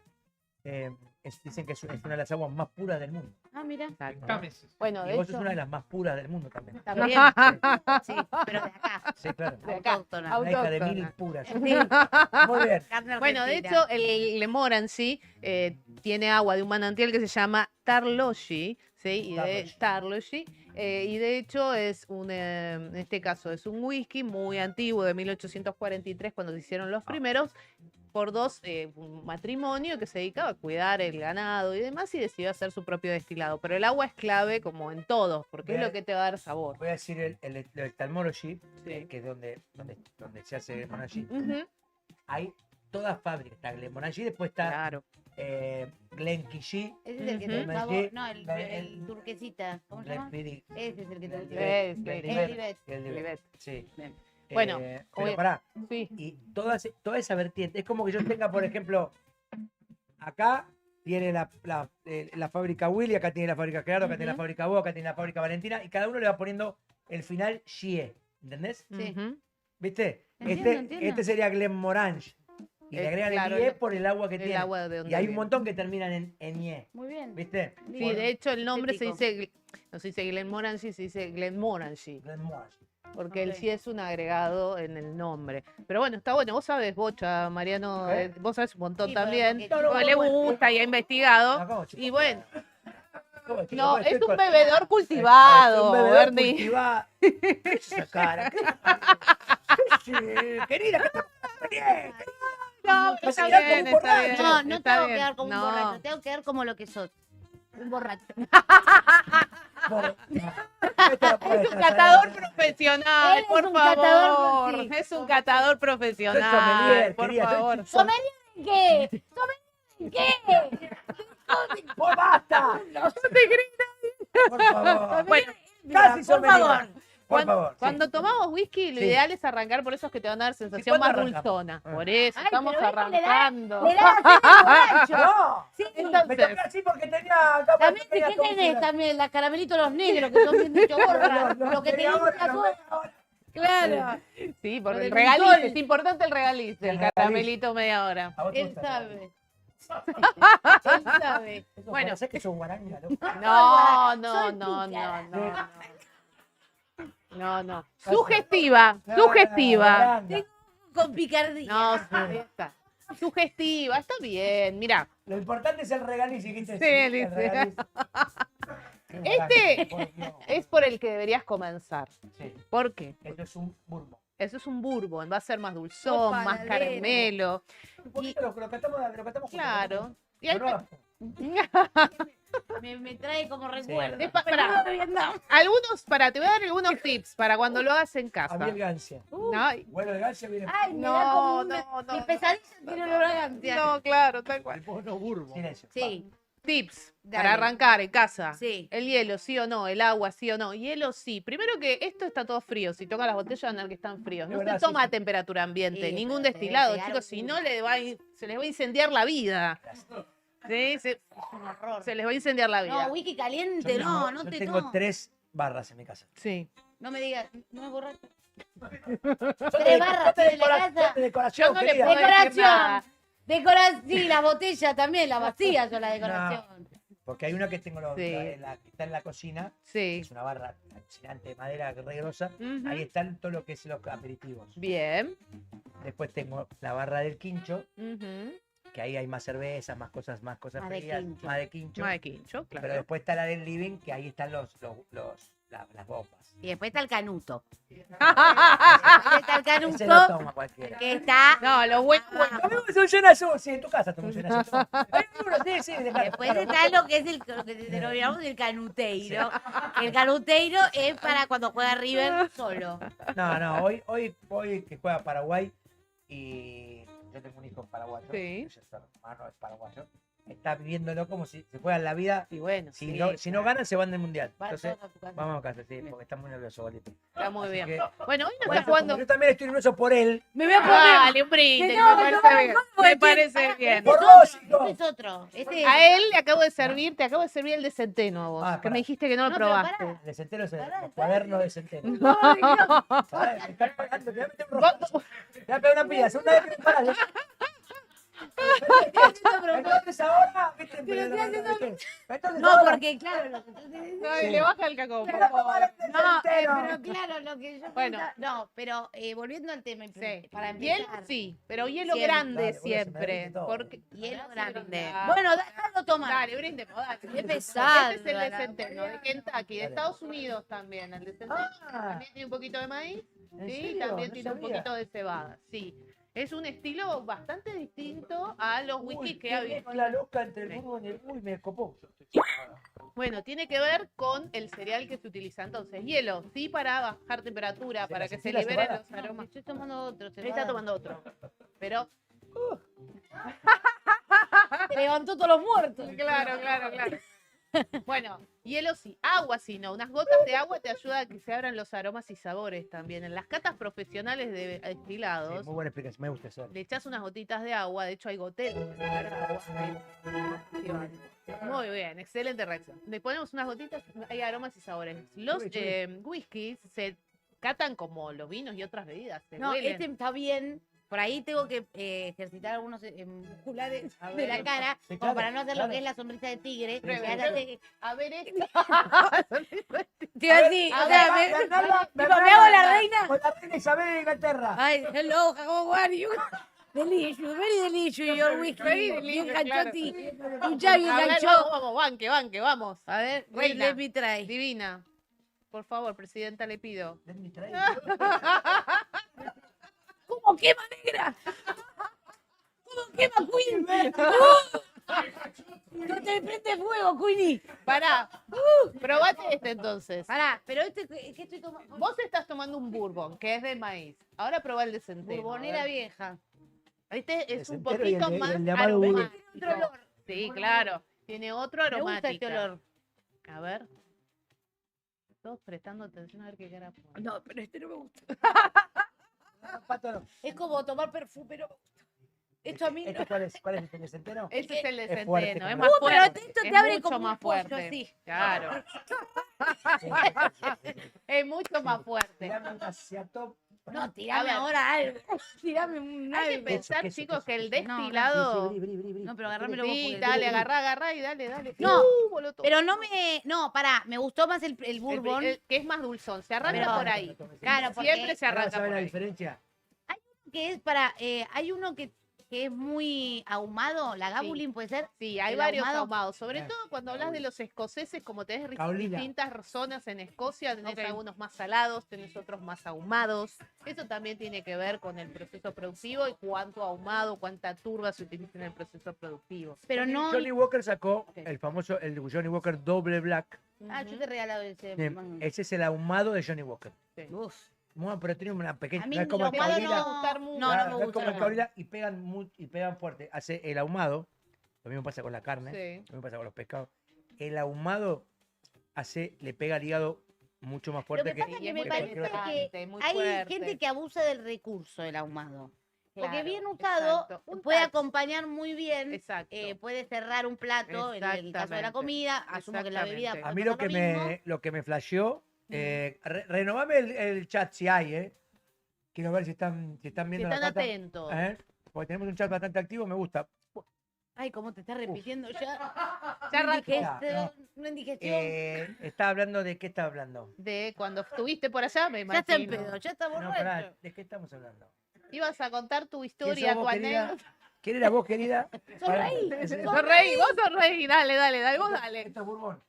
Dicen que es una de las aguas más puras del mundo. Ah, mira. Exacto. Cames. Bueno, Y de vos hecho, sos una de las más puras del mundo también. También. Sí, pero de acá. Sí, claro. De acá. Autóctona. Una hija de autóctona. mil puras. Sí, Muy bien. carne bueno, de argentina. hecho, el Glenmorangie tiene agua de un manantial que se llama Tarloshi, ¿sí? Tarloshi, y de hecho es en este caso es un whisky muy antiguo de 1843 cuando se hicieron los primeros por un matrimonio que se dedicaba a cuidar el ganado y demás y decidió hacer su propio destilado. Pero el agua es clave como en todos, porque es Bien. lo que te va a dar sabor. Voy a decir el Talmology, Sí. que es donde se hace Glenmorangie. Ujú, Hay todas fábricas. Está Glenmorangie, después está claro. Glenquishy, Ese es el que Ujú. te da sabor. Glenfiddich, No, el turquesita. ¿Cómo se llama? Glenfiddich, Ese es el que te da Glenlivet, El Glenlivet, sí. Bien. Bueno, pero oye- pará, Sí. y toda esa vertiente, es como que yo tenga, por ejemplo, acá tiene la fábrica Willy, acá tiene la fábrica Gerardo, acá tiene la Ujú. fábrica Bo, acá tiene la fábrica Valentina, y cada uno le va poniendo el final Chie, ¿entendés? Sí. Ujú. ¿Viste? Entiendo. Este sería Glenmorangie. Y le agregan claro, el IE por el agua que El tiene. agua de donde Y hay un viene. montón que terminan en IE. Muy bien. ¿Viste? Sí, de hecho el nombre se Estético. dice, no se dice Glenmorangie, se dice Glenmorangie, Glenmorangie. porque el Ok. sí es un agregado en el nombre. Pero bueno, está bueno, vos sabés, Bocha, Mariano, ¿Qué? vos sabés un montón Sí, pero también, porque No, no, porque le no, gusta y ha investigado. No, ¿cómo, chico? Y bueno, ¿Cómo, chico? no, Estoy es un con- bebedor Es cultivado, un bebedor Bernie. cultivado. ¿Qué es esa cara? Sí, querida, ¿qué te pasa? Bien, No, Vas a está quedar bien, como un está bien, borracho. No, no está tengo que bien. quedar como un No. borracho, tengo que quedar como lo que sos. Un borracho. por- Es un catador profesional, Él es por un catador, favor. sí. Es un catador Soy profesional, sommelier, por querida, soy favor. ¿Sommelier de qué? ¿Sommelier de qué? ¡Pues basta! No te grites. Por favor. Bueno, Casi por sommelier. favor. Por favor. sí. Cuando tomamos whisky, lo Sí. ideal es arrancar por esos que te van a dar sensación ¿cuándo más arrancamos? dulzona. Ah. Por eso, Ay, estamos pero este arrancando. Le da así de borracho. No, Sí, me Entonces, toqué así porque tenía acá. también tenía si qué tenés comida. también, las caramelitos los negros que son bien dicho borra. No, Lo que quería tenés ahora, a no, todo. ahora. Claro. sí, por Lo el del regaliz, Nicole. es importante el regaliz, El el regaliz. caramelito media hora. ¿A vos te Él gusta? sabe. Él sabe. Eso, Bueno. parece que sos guaranga, loco. No, no, Soy no, pícara. no. No. Sugestiva, sugestiva. Guaranga. Con picardía. No, está. Sugestiva, está bien. Mira, Lo importante es el regaliz, dijiste. Sí, el dice. regaliz. Qué Este- guaranga, por Dios. es por el que deberías comenzar. Sí, ¿Por qué? esto es un bourbon. Eso es un bourbon, va a ser más dulzón, Opa, más la caramelo. Un poquito lo catamos juntos. Claro. Y Pero hay- no, Me trae como recuerdo. Es pará. Algunos, te voy a dar algunos tips para cuando lo hagas en casa. a mí el gancia. No, Vuelo de gancia viene. Ay, me No, da como no. Mi pesadilla tiene olor a gancia. no, claro, tal cual. Silencio. Sí, Tips Dale. para arrancar en casa. sí. El hielo, sí o no, el agua, sí o no. Hielo, sí. Primero que esto está todo frío. Si toca las botellas van a ver que están fríos. Es No verdad, se sí, toma a sí. temperatura ambiente, Sí, ningún pero te destilado, debe pegar chicos. Si un- no, se les va a incendiar la vida. Sí, Es un horror. se les va a incendiar la vida. No, wiki caliente, no yo te tengo tomo. 3 barras en mi casa. Sí. No me digas, no me borracho. Son Tres barras tiene la casa. son de decoración, Yo no le querida. puedo decir Decoración. nada. Decoración, sí, la botella también, la vacía yo la decoración. Porque hay una que tengo Sí. que está en la cocina, que Sí. es una barra alucinante de madera re grosa. Ujú. Ahí están todo lo que es los aperitivos. Bien. Después tengo la barra del quincho, Ujú. que ahí hay más cervezas, más cosas Más de frías, quincho. más de quincho. Más de quincho, Pero claro. después está la del living, que ahí están las bombas. Y después está el canuto. Después está el Ese lo canuto, toma cualquiera. que está... No, lo bueno. abajo. Lo mismo es un llena azul, sí, en tu casa tomas un llena azul. Hay uno, sí, dejalo, Después dejalo. está lo que es lo que denominamos el canuteiro. El canuteiro es para cuando juega River solo. No, hoy que juega Paraguay y yo tengo un hijo paraguayo, Sí. su hermano es paraguayo, está viviéndolo como si se juegan la vida. Y bueno, Si, sí, no, si no ganan, se van del mundial. Va Entonces, todos a tu casa. vamos a casa, sí, porque está muy nervioso, Bolito. está muy Así bien. que, Bueno, hoy no bueno, está jugando. yo también estoy nervioso por él. Me voy a poner... Dale, un brindis, Que me no, parece no, bien. no, Me no, parece no, bien. Por Este vos, es hijo. Este es otro. Este es... A él le acabo de servir, te acabo de servir el de centeno a vos, Ah, que pará. me dijiste que no lo No, pero probaste. pará. De centeno es el Pará, los cuadernos de centeno. Ay, no. Pará, me están pagando, te voy a meter un rojo. Te voy a pegar una pila, segunda vez que me paras. Entonces ahora, ¿viste? Pero estoy haciendo- Entonces No, ahora, porque claro, lo que tú tenés- Ay, le baja el cacao, por Mira, favor. papá, de No, centeno. pero claro, lo que yo Bueno. pensaba- no, pero volviendo al tema, Sí. para Hielo empezar, sí, pero hielo Siempre. grande Dale, bueno, se me siempre. derrite todo. Porque... hielo Dale, grande. brindá. Bueno, déjalo tomar. Dale, brindemos, dale. Qué pesado. Este es el de la centeno, de Kentucky, de Dale. Estados Unidos también. El de centeno Ah, también tiene un poquito de maíz. ¿en Sí, serio? también No tiene un sabía. poquito de cebada. Sí. Es un estilo bastante distinto a los Uy, whiskies que qué había. bien con la loca entre el Sí. burro y el... Uy, me copó. Bueno, tiene que ver con el cereal que se utiliza. Entonces, hielo, sí para bajar temperatura, ¿Se para la que se sentí la liberen cebada? los aromas. Estoy tomando otro. Él está tomando otro. Pero, Levantó todos los muertos. claro, claro, claro. Bueno, hielo sí, agua sí, no. Unas gotas de agua te ayuda a que se abran los aromas y sabores también. En las catas profesionales de Sí, destilados, muy buena explicación, me gusta eso. le echas unas gotitas de agua, de hecho hay goteros. Muy bien, excelente reacción. Le ponemos unas gotitas, hay aromas y sabores. Los Chubi, chubi. whiskies se catan como los vinos y otras bebidas. Se No, huelen. este está bien. Por ahí tengo que ejercitar algunos musculares A de la ver. cara, Sí, como claro, para no hacer claro. lo que es la sonrisa de tigre. Pruebe, Y ahora te- A ver esto. te así, a o sea, ver, me, Bernarda, me hago la reina. Con la reina Isabel de Inglaterra. Ay, hello, how are you? Delicious, very delicious, your whisky. Very Bien delicious, canchotti. Escuchá bien A ver, canchó. vamos, banque, vamos. A ver, Reina. let me try. Divina. Por favor, presidenta, le pido. Let me try. ¿Cómo quema, negra? ¿Cómo quema, Queen? No te prende fuego, Queenie. Pará. Probate este entonces. Pará, pero este, ¿qué estoy tomando? Vos estás tomando un bourbon, que es de maíz. Ahora probá el de centeno. Bourbonera vieja. Este es El un centeno y el poquito de- más el de Amaro Bourbon. aromático. Otro olor. Sí, claro. Tiene otro Me gusta aromático. este olor. A ver. Todos prestando atención a ver qué cara pone. No, pero este no me gusta. Pato, no. Es como tomar perfume, no me gusta. Esto a mí no. ¿Este cuál es? ¿Cuál es el centeno? Este es el de Es fuerte, centeno, es como más la- Pero fuerte. esto te es abre mucho como un más pollo, fuerte. así. Claro, es mucho más fuerte. Tirame una Seattle. No, tirame A ver. ahora algo. Tirame un Hay que algo. pensar, queso, chicos, queso, que el queso. No, no. destilado. Brí, brí, brí, brí. No, pero agárramelo vos. Sí, porque- dale, agarrá y dale. No, voló todo. Pero no me. No, pará, me gustó más el El bourbon. que es más dulzón, se arranca Pero- por ahí. Claro, porque Siempre se Ahora arranca ¿sabes por la ahí. diferencia? que es para. Hay uno que es muy ahumado, la Gabulin puede ser. Sí, hay ¿El varios ahumado? ahumados, sobre Claro. todo cuando hablas de los escoceses, como tenés Caolina. distintas zonas en Escocia, tenés Ok. algunos más salados, tenés otros más ahumados. Eso también tiene que ver con el proceso productivo y cuánto ahumado, cuánta turba se utiliza en el proceso productivo. Pero no. Johnny Walker sacó Ok. el famoso, el Johnny Walker doble black. Ah, yo te he regalado ese. Ese es el ahumado de Johnny Walker. Uf. Bueno, pero tiene una pequeña. A mí no es como lo el ahumado Caolina. no- gustar mucho. no Claro, me no es gusta. como el no. Caolina y pegan fuerte. Hace el ahumado. Lo mismo pasa con la carne. Sí. Lo mismo pasa con los pescados. El ahumado le pega al hígado mucho más Lo fuerte que pasa es que me que parece cualquier otra. que muy hay fuerte. gente que abusa del recurso del ahumado. Porque Claro, bien usado exacto. Un puede touch. acompañar muy bien, Exacto. puede cerrar un plato, en el caso de la Exactamente. comida, asumo que la bebida. Exactamente. A puede mí pasar mismo. lo que me flasheó, renovame el chat si hay, Quiero ver si están Si viendo están la cata. atentos. Porque tenemos un chat bastante activo, me gusta. Ay, cómo te estás repitiendo ya. Ya Una arrancó. indigestión, una indigestión. Está hablando de qué está hablando. De cuando estuviste por allá, me Ya está en imagino. pedo, ya está No, borracho. pará, ¿de qué estamos hablando? Ibas a contar tu ¿Quién historia, sos tu vos, querida? anécdota. ¿Quién era vos, querida? Sonreí. Sonreí, vos sonreí, dale, vos dale. Esto es Bourbon.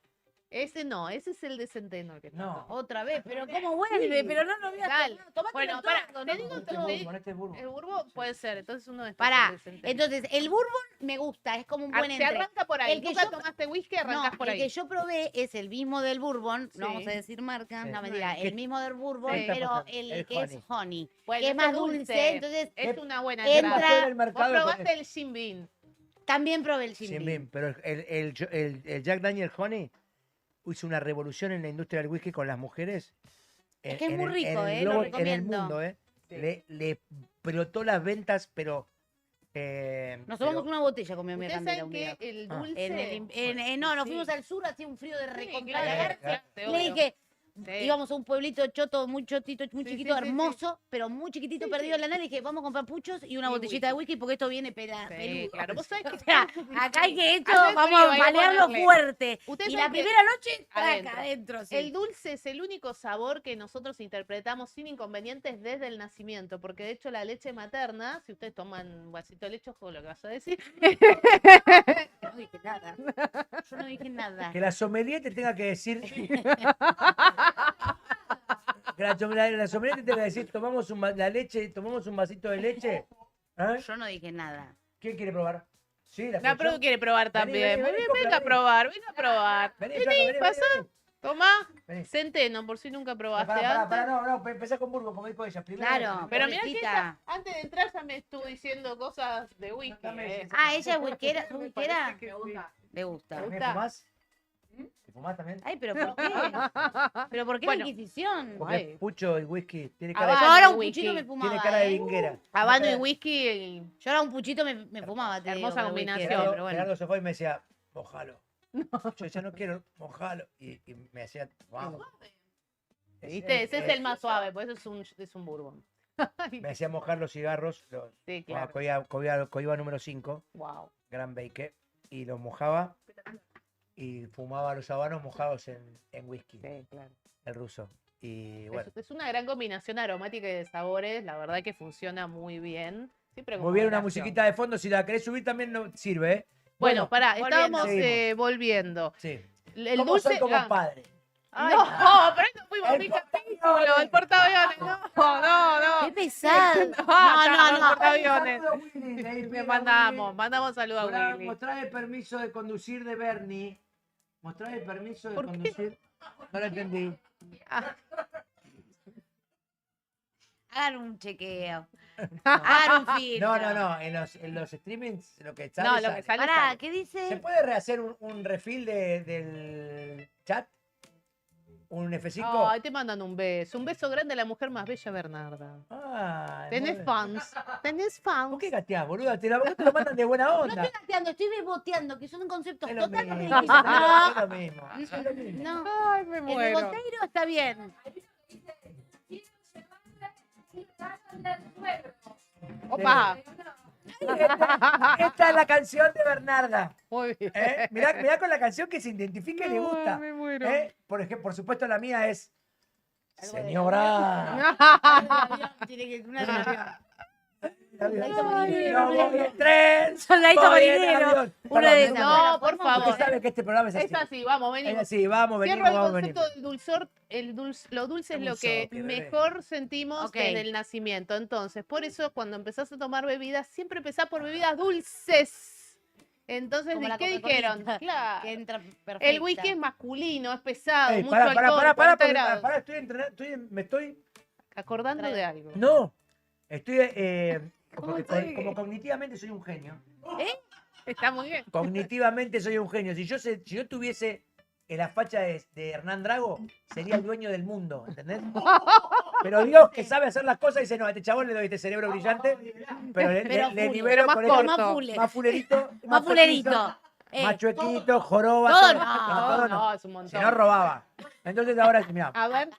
Ese no, ese es el de Centeno. Que No. Otra vez, pero ¿cómo vuelve? Pero no lo voy a Dale. tomar. Bueno, todo, pará, ¿no? te digo, Este es Bourbon, este es Bourbon. el Bourbon puede ser, entonces uno de estos Pará, es el Centeno. entonces el bourbon me gusta, es como un buen Se entre. arranca por ahí. El que Nunca yo- tomaste whisky, No, arrancas por el ahí. que yo probé es el mismo del bourbon, Sí. no vamos a decir marca, Sí. no mentira, ¿Qué- el mismo del bourbon, Sí. pero El el que es honey, Bueno, que es ese más dulce, entonces es una buena entra- entrada. pasó en el Vos mercado probaste el Jim Beam. también probé el Jim Jim Beam. Beam, pero el Jack Daniel Honey hizo una revolución en la industria del whisky con las mujeres. Es que es muy rico, en el lo globo- en el recomiendo. mundo, Sí. le explotó las ventas, pero... Nos pero- tomamos una botella con mi amiga Ustedes Candela saben un que día. el Ah. dulce... No, nos Sí. fuimos al sur, hacía un frío de Sí, recontra claro, cagarse. claro, Le obvio. dije, Sí. íbamos a un pueblito choto, muy chotito, muy Sí, chiquito, sí, sí, sí. hermoso, pero muy chiquitito, Sí, perdido sí. en la nada. Y dije, vamos a comprar puchos y una Y botellita de whisky porque esto viene peludo. Sí, claro. Vos sabés que... O sea, acá hay que hecho, Hace vamos frío, a hay que balearlo ponerle. fuerte. Ustedes Y saben la que primera noche, adentro. traca, adentro, sí. El dulce es el único sabor que nosotros interpretamos sin inconvenientes desde el nacimiento, porque de hecho la leche materna, si ustedes toman un vasito de leche, ojo lo que vas a decir, No dije nada. Yo no dije nada. Que la sommelier te tenga que decir... que la sommelier te tenga que decir, tomamos un vasito de leche. ¿Eh? Yo no dije nada. ¿Quién quiere probar? Sí, la la Produ producción. quiere probar Vení, también. vení, Muy vení, bien, copla, venga a vení. probar, venga a probar. Vení, Vení, flaco, vení, pasa, vení. tomá. Vení. Centeno, por si nunca probaste Pará, antes. no, empezá con Burgo, como dijo ella. Primero, Claro, Pero mira que Pobrecita. ella, antes de entrar ya me estuvo diciendo cosas de whisky. Dame. Ah, ella es whiskera. Me ¿Whiskera? parece que sí. Le gusta. Me ¿Me gusta. fumás? ¿Te fumás también? Ay, pero ¿por qué? ¿Pero por qué Bueno. la Inquisición? Porque Ay. Pucho y whisky tiene Yo cara, Habano, ahora un whisky. puchito me fumaba. tiene cara de ¿eh? vinguera. Habano y whisky. Yo ahora un puchito me fumaba. Te Hermosa digo, de combinación. whiskera, Gerardo, pero bueno. Gerardo se fue y me decía, mojalo. Yo decía, no quiero, mojalo. Y me hacía, vamos. ¿Viste? Ese es el más suave, pues eso es un bourbon. Me hacía mojar los cigarros, Sí, claro. coiba número 5, Wow. Gran Bake, y los mojaba y fumaba los habanos mojados en whisky, Sí, claro. el ruso. Y bueno, Es una gran combinación aromática y de sabores, la verdad que funciona muy bien. Siempre con muy bien, una moderación. musiquita de fondo, si la querés subir también sirve, ¿eh? Bueno, pará, volviendo. estábamos Seguimos. volviendo. Sí. El ¿Cómo dulce. soy como ah, padre? Ay, no, pero esto fuimos El mi portaaviones. capítulo, el portaaviones. No. ¡Qué pesado! No, No, el no. portaaviones. Saludo a Willy, le Le pide a mandamos saludos Willy. a Willy. Mostrar el permiso de conducir de Bernie. Mostrar el permiso de ¿Por qué? conducir. No lo entendí. Hagan un chequeo. Hagan un filtro. No. En los streamings lo que sale. No, lo sale. que sale. Pará, sale. ¿qué ¿Se dice? puede rehacer un refill del chat? ¿Un F5? Ay, te mandan un beso. Un beso grande a la mujer más bella, Bernarda. Ah, Tenés muy bien. fans. Tenés fans. ¿Por qué gateás, boluda? Te lo mandan de buena No onda. estoy gateando, estoy beboteando, que son conceptos Es lo totalmente mismo. distintos. No, Es lo mismo. Es lo mismo. no. Ay, me El muero. beboteiro está bien. Opa. Esta es la canción de Bernarda. Muy bien. Mirá con la canción que se identifica y le gusta. Ay, me muero. Por supuesto, la mía es Algo de- Señora. Tiene que una de avión. Soldadito No marinero. voy en tren. Soldadito voy en marinero. avión. Una Perdón, de me esas. gusta. No, por Usted favor. sabe que este programa es así. Es así, vamos, Es venimos. así, vamos, Cierro venimos, el vamos, concepto venimos. del dulzor. Lo dulce es Dame lo un que sope, bebé. mejor sentimos Ok. en el nacimiento. Entonces, por eso cuando empezás a tomar bebidas, siempre empezás por bebidas dulces. Entonces, Como la ¿qué Coca-Colita, dijeron? Claro. Que entra perfecta. El whisky es masculino, es pesado, Ey, mucho pará, alcohol, pará, 40 porque- grados. pará, estoy entrenando, me estoy... Acordando de algo. No, estoy... ¿Cómo porque estoy? como cognitivamente soy un genio. Está muy bien. Cognitivamente soy un genio. Si yo tuviese la facha de Hernán Drago, sería el dueño del mundo, ¿entendés? Pero Dios que sabe hacer las cosas dice, no, a este chabón le doy este cerebro brillante, pero le full, nivelo más con corto. este Más full. más fulerito, Más fulerito. más chuequito, joroba, todo todo, no. todo no. No, es un Si montón. no robaba. Entonces ahora, mira, A ver,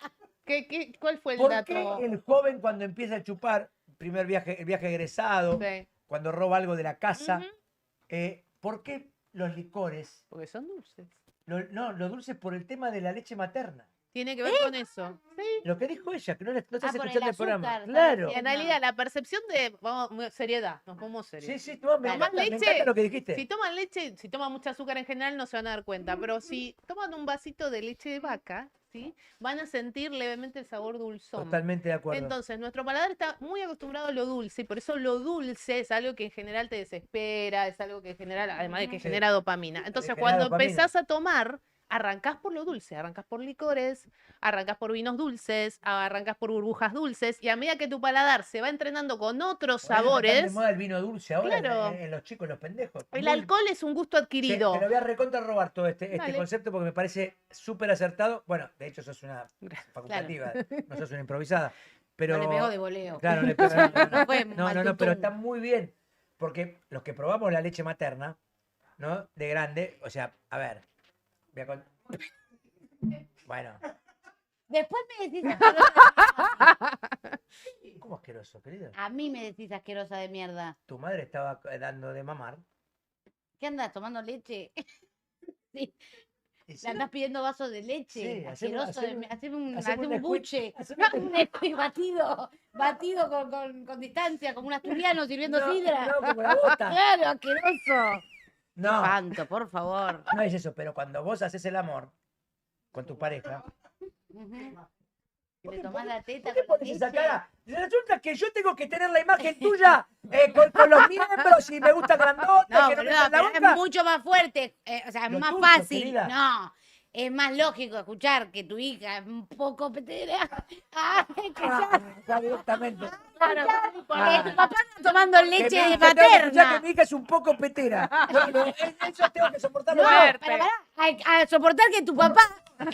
¿cuál fue el ¿por dato? qué el joven cuando empieza a chupar, el viaje egresado, Sí, cuando roba algo de la casa, Ujú. ¿por qué los licores, porque son dulces. no, los dulces por el tema de la leche materna? Tiene que ver con eso. Sí. Lo que dijo ella, que no estás por el escuchando el programa. azúcar, Claro. Y en realidad la percepción de, seriedad, nos ponemos serios. Sí, sí, no, me Tomás encanta, me leche, encanta lo que dijiste. Si toman leche, si toman mucho azúcar en general no se van a dar cuenta, pero si toman un vasito de leche de vaca, ¿sí? Van a sentir levemente el sabor dulzón. Totalmente de acuerdo. Entonces, nuestro paladar está muy acostumbrado a lo dulce y por eso lo dulce es algo que en general te desespera, es algo que en general, además de que Sí. genera dopamina. Entonces, Genera cuando dopamina. empezás a tomar, arrancás por lo dulce, arrancás por licores, arrancás por vinos dulces, arrancás por burbujas dulces y a medida que tu paladar se va entrenando con otros Por ahí está tan de sabores, moda el vino dulce ahora Claro. en los chicos, en los pendejos. el Muy- alcohol es un gusto Che, adquirido. te lo voy a recontra robar todo este Dale. concepto porque me parece súper acertado. Bueno, de hecho sos una facultativa, no sos una improvisada. Pero, No le pegó de voleo. Claro, le pegó, no, Fue no, no, mal pero tutún. está muy bien. Porque los que probamos la leche materna, ¿no? De grande, o sea, a ver. voy a con- Bueno, Después me decís asquerosa. ¿cómo asqueroso, querida? A mí me decís asquerosa de mierda. Tu madre estaba dando de mamar. ¿Qué andas tomando leche? Sí, Y sí, le andás pidiendo vasos de leche. Sí, asqueroso haceme un haceme un buche. haceme un Un Nesquik batido con distancia, como un asturiano sirviendo No, sidra. no, como la bota. Claro, asqueroso. No, Espanto, por favor. no es eso, pero cuando vos haces el amor con tu pareja, Ujú. ¿Por Le qué tomás la teta ¿por qué con pones leche. esa cara? Resulta que yo tengo que tener la imagen tuya con los miembros y me gusta grandota, No, que no me boludo, en la pero boca. es mucho más fuerte. O sea, es Lo más tuyo, fácil. querida. No, es más lógico escuchar que tu hija es un poco petera. Ay, que ya, Ya directamente. claro, porque Ah. tu papá está tomando leche Que de tengo que escuchar que materna. mi hija es un poco petera. Eso tengo que soportarlo. No, yo. pero pará, a soportar que tu papá,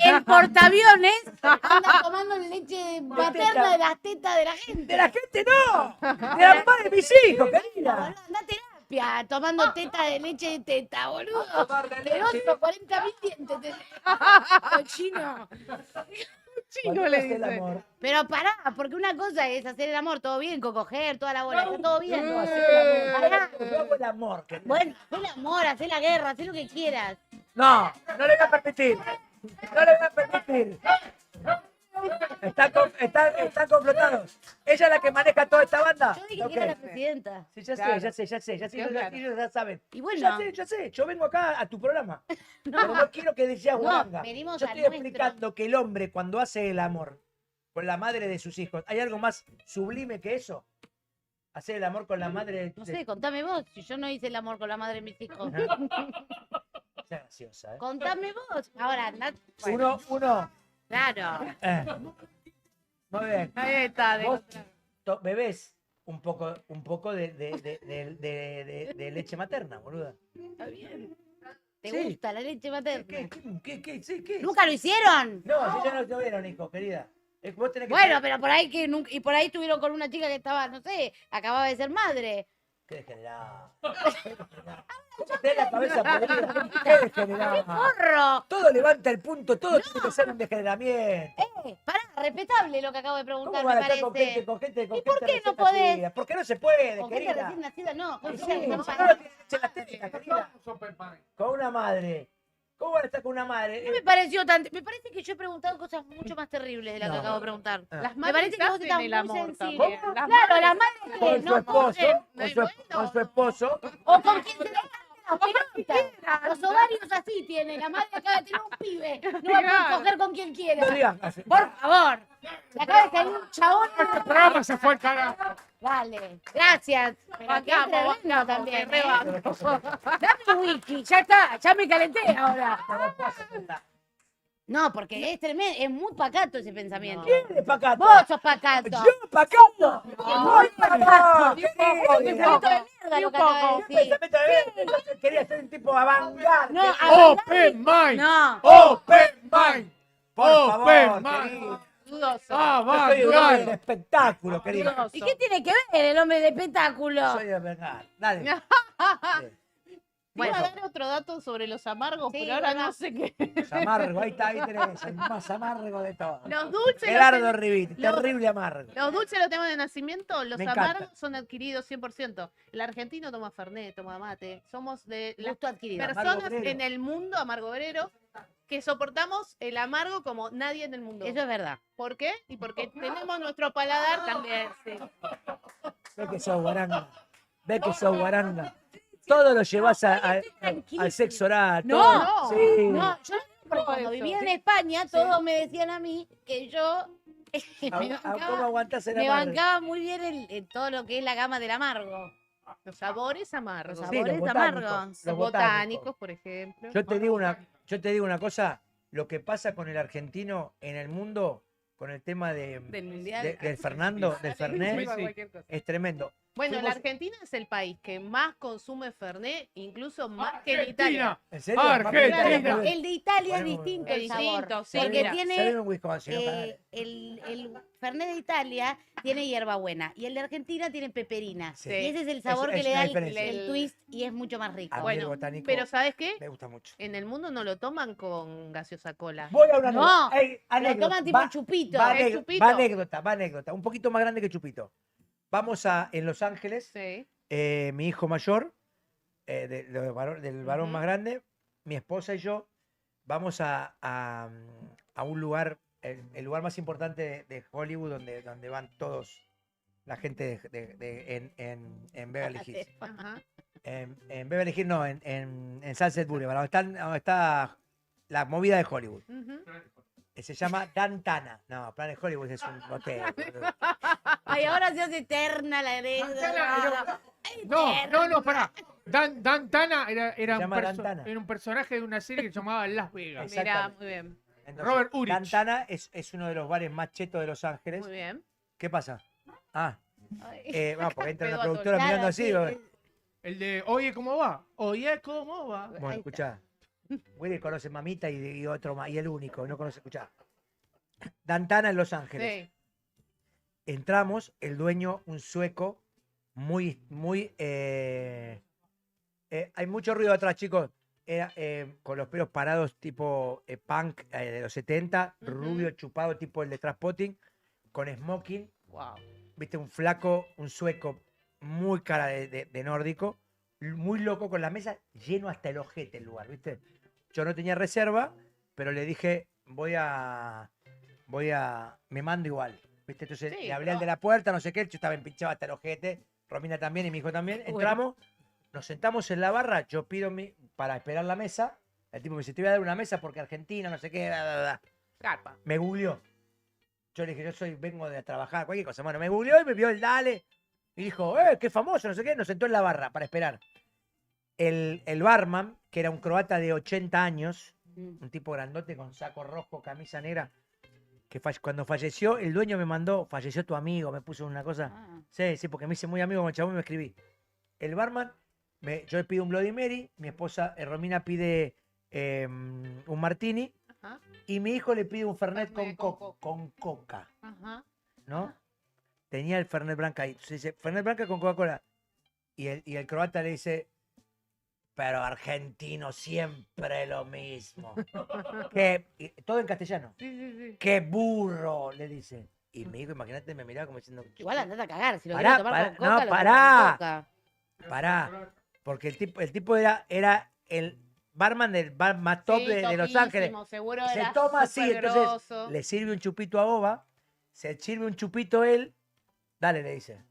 el portaaviones, anda tomando leche materna de las tetas de la gente. De la gente no. De la mamá de mis hijos, Boludo, querida. anda a terapia, tomando teta de leche de teta, boludo. Tomar la leche. Asqueroso, 40.000 dientes tenés. Cochino. Chino Cuando le haces el dice. amor, Pero pará, porque una cosa es hacer el amor, todo bien, coger toda la bola, está todo bien. no, hacer el amor. Pará. Yo hago el amor, querida. Bueno, haz el amor, haz la guerra, haz lo que quieras. No, no le voy a permitir. No le voy a permitir. Están complotados. ¿Ella es la que maneja toda esta banda? Yo dije Ok. que era la presidenta. Sí, ya sé, Claro. ya sé, ya sé, ya sé, Claro. ellos ya saben. Y bueno, Ya sé, yo vengo acá a tu programa. Pero no quiero que decías no, guaranga. venimos Yo a estoy nuestro. explicando que el hombre cuando hace el amor con la madre de sus hijos, ¿hay algo más sublime que eso? Hacer el amor con la madre de No sé, contame vos, si yo no hice el amor con la madre de mis hijos. Sea graciosa, ¿eh? Contame vos. Ahora, andá. Bueno, Uno. claro. Muy bien. Ahí está. Vos bebés un poco de leche materna, boluda. Está bien. ¿Te Sí. gusta la leche materna? ¿Qué? Sí, ¿qué? ¿Nunca lo hicieron? No, si ya no tuvieron hijos, querida. Vos tenés que Bueno, pero por ahí que nunca, y por ahí estuvieron con una chica que estaba, no sé, acababa de ser madre. Qué degenerado. ¿Cómo tenés la cabeza podrida? Qué degenerado. ¡Porro! Todo levanta el punto, todo tiene que ser un degeneramiento. Pará, respetable lo que acabo de ¿Cómo preguntar, van me a estar con parece. gente, con gente, con ¿Y por gente qué no recién podés? nacida? Porque no se puede, Con gente querida. recién nacida, no. Con Y sí, gente si recién no nacida. lo tiene leche en la técnica, querida. Con una madre. ¿Cómo van a estar con una madre? No me pareció tan. Me parece que yo he preguntado cosas mucho más terribles de las que No. acabo de preguntar. Ah. Las Me madres parece que vos hacen estás el muy amor sensible. también. ¿Cómo? Las Claro, madres- la madre que Con su no esposo, cogen. con su esposo. O con quien se le cante la pelota. Los ovarios así tienen. La madre acaba de tener un pibe. No va a poder coger con quien No quiera. digas así. Por favor. Le acaba de salir un chabón. El programa se fue al carajo. Vale. Gracias. Pero qué Bancamos, tremendo bancamos, también. que ¿eh? rebanco. Dame un wiki. Ya está. Ya me calenté ahora. No, porque es tremendo. Es muy pacato ese pensamiento. ¿Quién es pacato? Vos sos pacato. ¿Yo pacato? ¡Muy pacato! Es un pensamiento de mierda lo que acaba de decir. Pensamiento de quería ser un tipo avant-garde. No, Open mind. No. Open mind. Por Open favor, mind. querido. Dudoso. Ah, Yo va, soy un hombre de claro. espectáculo, querido. Dudoso. ¿Y qué tiene que ver el hombre de espectáculo? Soy de avant-garde. Dale. Te iba a Bueno. dar otro dato sobre los amargos, Sí, pero ahora bueno. no sé qué. Amargo, ahí está, ahí tenés. El más amargo de todos. Los dulces, Gerardo Rivit, los- terrible amargo. los dulces los tenemos de nacimiento, los Me encanta. amargos son adquiridos 100%. El argentino toma fernet, toma mate. Somos de las Gusto adquirido. Amargo personas obrero. en el mundo amargo obrero que soportamos el amargo como nadie en el mundo. Eso es verdad. ¿Por qué? Y porque tenemos nuestro paladar también. Sí. Ve que sos guaranga. Ve que sos guaranga. Todo lo llevas al sexo oral. No, todo. Sí. No, yo porque Todo cuando eso. vivía en España, todos me decían a mí que yo ¿Cómo aguantás el me amargo? bancaba muy bien todo lo que es la gama del amargo. Los sabores amargos. Los Sí, sabores los botánicos. amargos. Los Los botánicos, por ejemplo. Yo te digo una cosa, lo que pasa con el argentino en el mundo, con el tema Del mundial. del Fernando, del Fernet, Cualquier cosa. es tremendo. Bueno, la Fuimos- Argentina es el país que más consume Fernet, incluso más que en Italia. ¿En serio? Argentina. Muy bien. El de Italia es Bueno, distinto Es el sabor. distinto, sí, Porque mira. tiene Servime un Wisconsin, no cagales. el Fernet de Italia tiene hierbabuena y el de Argentina tiene peperina. Sí. Y ese es el sabor Es que le una da diferencia. el twist y es mucho más rico. A mí el Bueno, botánico pero ¿sabes qué? me gusta mucho. En el mundo no lo toman con gaseosa cola. Voy a una No, anécdota. Ey, Lo anécdota. toman tipo Va- chupito. Va, ¿Es anécdota, chupito? va anécdota. Un poquito más grande que Chupito. Vamos en Los Ángeles, Sí. mi hijo mayor, del varón Ujú. más grande, mi esposa y yo, vamos a un lugar, el lugar más importante de Hollywood, donde van todos, la gente en Beverly Hills. Ajá. En Beverly Hills, no, en Sunset Boulevard, donde está la movida de Hollywood. Ujú. Se llama Dantana. No, Planet Hollywood es un hotel. boludo. Ay, ahora se hace eterna la anécdota. No, pará. Dantana era Se llama Dantana. era un personaje de una serie que se llamaba Las Vegas. Exacto. Mira, Exactamente. muy bien. Entonces, Robert Urich. Dantana es uno de los bares más chetos de Los Ángeles. Muy bien. ¿Qué pasa? Ah, porque entra Pedo la a productora Claro, mirando así. sí, digo, El de Oye, ¿cómo va? Oye, ¿cómo va? bueno, Ahí escuchá. Willy conoce Mamita y otro más, y el único, no conoce, escuchá. Dantana en Los Ángeles. Sí. Entramos, el dueño, un sueco, muy, hay mucho ruido atrás, chicos. Era con los pelos parados, tipo punk de los 70, Ujú. rubio, chupado, tipo el de Trainspotting, con smoking. Wow. Viste, un flaco, un sueco, muy cara de nórdico, muy loco, con la mesa lleno hasta el ojete el lugar, ¿viste? Yo no tenía reserva, pero le dije, me mando igual, ¿viste? Entonces Sí, le hablé al de la puerta, no sé qué, yo estaba empinchado hasta el ojete, Romina también y mi hijo también, Bueno. entramos, nos sentamos en la barra, yo pido para esperar la mesa, el tipo me dice, te voy a dar una mesa porque Argentina, no sé qué, bla, bla, bla. Carpa. Me googleó. Yo le dije, vengo de trabajar, cualquier cosa. Bueno, me googleó y me vio el dale. Y dijo, qué famoso, no sé qué. Nos sentó en la barra para esperar. El barman, que era un croata de 80 años, Mm. un tipo grandote con saco rojo, camisa negra, que cuando falleció, el dueño me mandó, falleció tu amigo, me puso una cosa. Ah. Sí, porque me hice muy amigo con el chabón y me escribí. El barman, yo le pido un Bloody Mary, mi esposa Romina pide un martini Ajá. y mi hijo le pide un Fernet Fernet con coca, Ajá. ¿no? Tenía el Fernet Branca ahí. Entonces dice, Fernet Branca con Coca-Cola. Y el croata le dice, pero argentino siempre lo mismo. Todo en castellano. Sí, sí, sí. ¡Qué burro! Le dice. Y mi hijo, imagínate, me miraba como diciendo, Igual andate a cagar, si lo Pará, quieres tomar pará, con coca, no, lo tomas pará. con coca. pará. Porque el tipo era el barman del bar más top Sí, de Los Ángeles. topísimo, seguro Se era toma así, súper entonces grosso. le sirve un chupito a Oba, se sirve un chupito él, dale, le dice.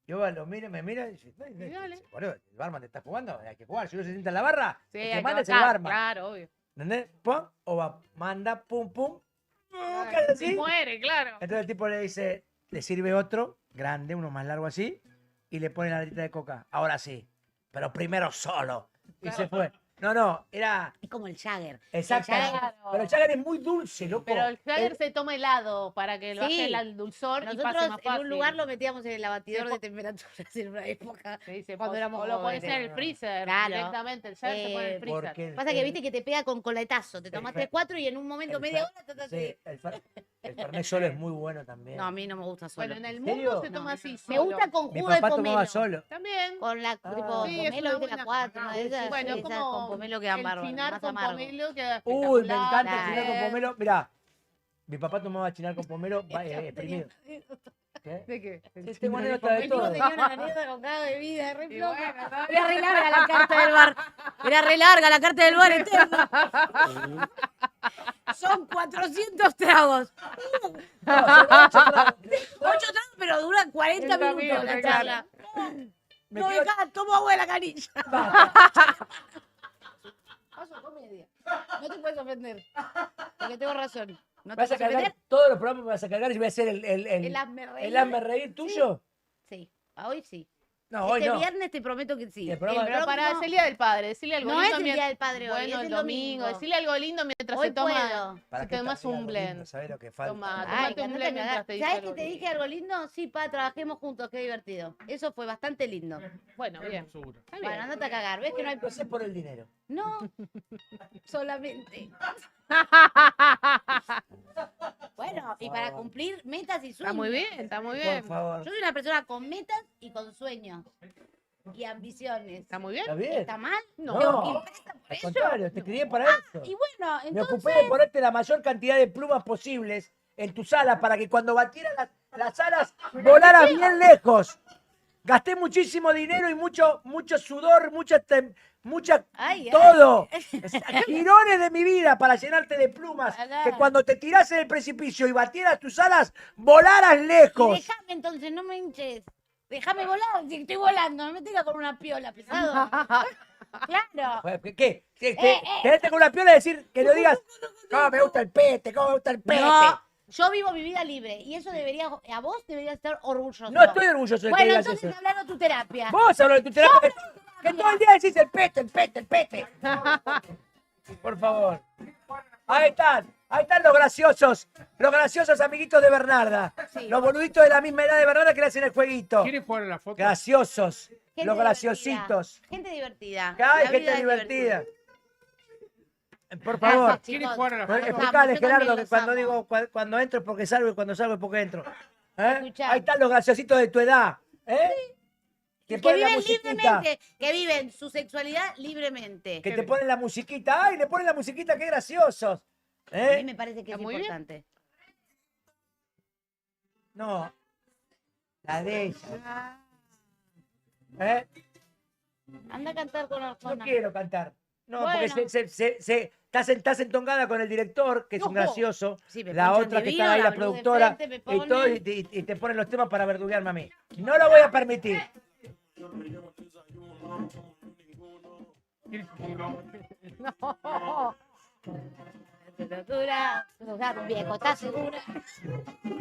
Y Oba lo mira, me mira y dice, dale. boludo, el barman te está jugando, hay que jugar, si uno se sienta en la barra, Sí, el hay que que manda es el bancar, barman. Claro, obvio. ¿Entendés? Pum, Oba manda, pum, pum, Ay, queda así. Muere, claro. Entonces el tipo le dice, le sirve otro, grande, uno más largo así, y le pone la latita de coca. Ahora sí, pero primero solo. Y se fue. No, era Es como el Jagger. exactamente. Claro. Pero el Jagger es muy dulce, loco. Pero el Jagger El- se toma helado para que lo Sí. baje el dulzor y pase Nosotros más en fácil. un lugar lo metíamos en el abatidor Sí, de temperaturas en una época. Se dice, cuando éramos o lo pones en jóvenes. el freezer Claro. directamente. El Jagger se pone en el freezer. Porque Pasa que viste que te pega con coletazo. Te El tomaste fer- 4 y en un momento, el media fer- hora, sí, el Fernet solo es muy bueno también. No, a mí no me gusta solo. Bueno, en el ¿En mundo serio? se toma No. así Me solo. gusta con Mi jugo de papá pomelo. tomaba solo. También. Con la tipo Sí, es pomelo, una viste, la buena- 4, una de esas. Bueno, esas como con pomelo quedan el bárbaros, chinar más con amargo. pomelo queda Uy, me encanta espectacular. el chinar con pomelo. Mirá, mi papá tomaba chinar con pomelo exprimido. ¿Qué? ¿De qué? Sí, tengo anécdota de El tipo todo. tenía una anécdota con cada bebida, re Y floja. bueno, está Era re larga la carta del bar. Era re larga la carta del bar, eterna. Son 400 tragos. 8 tragos, pero duran 40 Está minutos bien, la claro. charla. Me No, quiero- dejá, tomo agua de la canilla. Paso comedia. No te puedes ofender. Porque tengo razón. No te ¿Vas a puedes cargar ofender. todos los programas? ¿Me vas a cargar y voy a hacer El hazme reír. el hazme reír tuyo? Sí, a hoy sí. No, hoy Este no. viernes te prometo que sí. Y el programa- Pero para, es el día del padre, decirle algo No lindo. es el día del padre hoy, Bueno, es el el domingo, domingo. decirle algo lindo mientras Hoy se toma. puedo. ¿Para Si qué tomas está un algo blend. lindo? ¿Sabés lo que falta? Toma, Ay, tomate que un andate blend a mientras cagar. te dice ¿Sabes que algo te dije lindo. algo lindo? Sí, pa, trabajemos juntos, qué divertido. Eso fue bastante lindo. Bueno, bien. Seguro. Está bien. Bueno, andate a cagar, ¿ves que no hay... Lo sé por el dinero. No, solamente. Bueno, y para cumplir metas y sueños. Está muy bien, está muy Por bien. favor. Yo soy una persona con metas y con sueños. Y ambiciones. ¿Está muy bien? ¿Está bien? ¿Está mal? No. ¿Tengo que ir presa por Al eso? contrario, te crié para eso. Y bueno, Me entonces... ocupé de ponerte la mayor cantidad de plumas posibles en tus alas para que cuando batieran las alas volaras bien lejos. Gasté muchísimo dinero y mucho sudor, mucha Ay, ay. todo. Girones de mi vida para llenarte de plumas. Alá. Que cuando te tirás en el precipicio y batieras tus alas, volaras Y lejos. déjame entonces, no me hinches. Déjame volar, si estoy volando, no me tengas con una piola, pesado. Claro. ¿Qué? Tenerte con una piola y decir que no digas, cómo me gusta el pete, cómo me gusta el pete. No, yo vivo mi vida libre y eso debería, a vos deberías estar orgulloso. No estoy orgulloso de que Bueno, digas entonces eso. hablando tu terapia. Vos hablas de tu terapia. Que todo el día decís el pete, el pete, el pete. Por favor. Ahí están los graciosos amiguitos de Bernarda. Sí. Los boluditos de la misma edad de Bernarda que le hacen el jueguito. ¿Quieren jugar a la foto? Graciosos, Gente los divertida. graciositos. Gente divertida. Que hay La gente vida es divertida. Por favor. ¿Quieren Chicos, jugar a la Pues, foto? explicale, yo Gerardo, también que los cuando amo. digo cuando entro es porque salgo y cuando salgo es porque entro. ¿Eh? Escuchá. Ahí están los graciositos de tu edad. ¿Eh? Que Que ponen la viven musiquita. libremente, que viven su sexualidad libremente. Que te ponen la musiquita. ¡Ay, le ponen la musiquita! ¡Qué graciosos! A mí ¿Eh? me parece que es Está muy bien. importante. No. La de ella. ¿Eh? Anda a cantar con No Arjona. quiero cantar. No, Bueno. porque estás entongada con el director, que es un No. gracioso. Sí, me La ponchan otra que divino, está ahí, la luz de productora. frente, me Y, todo, ponen. y te ponen los temas para verduguearme a mí. No lo voy a permitir. Dura, un viejo, ¿estás segura?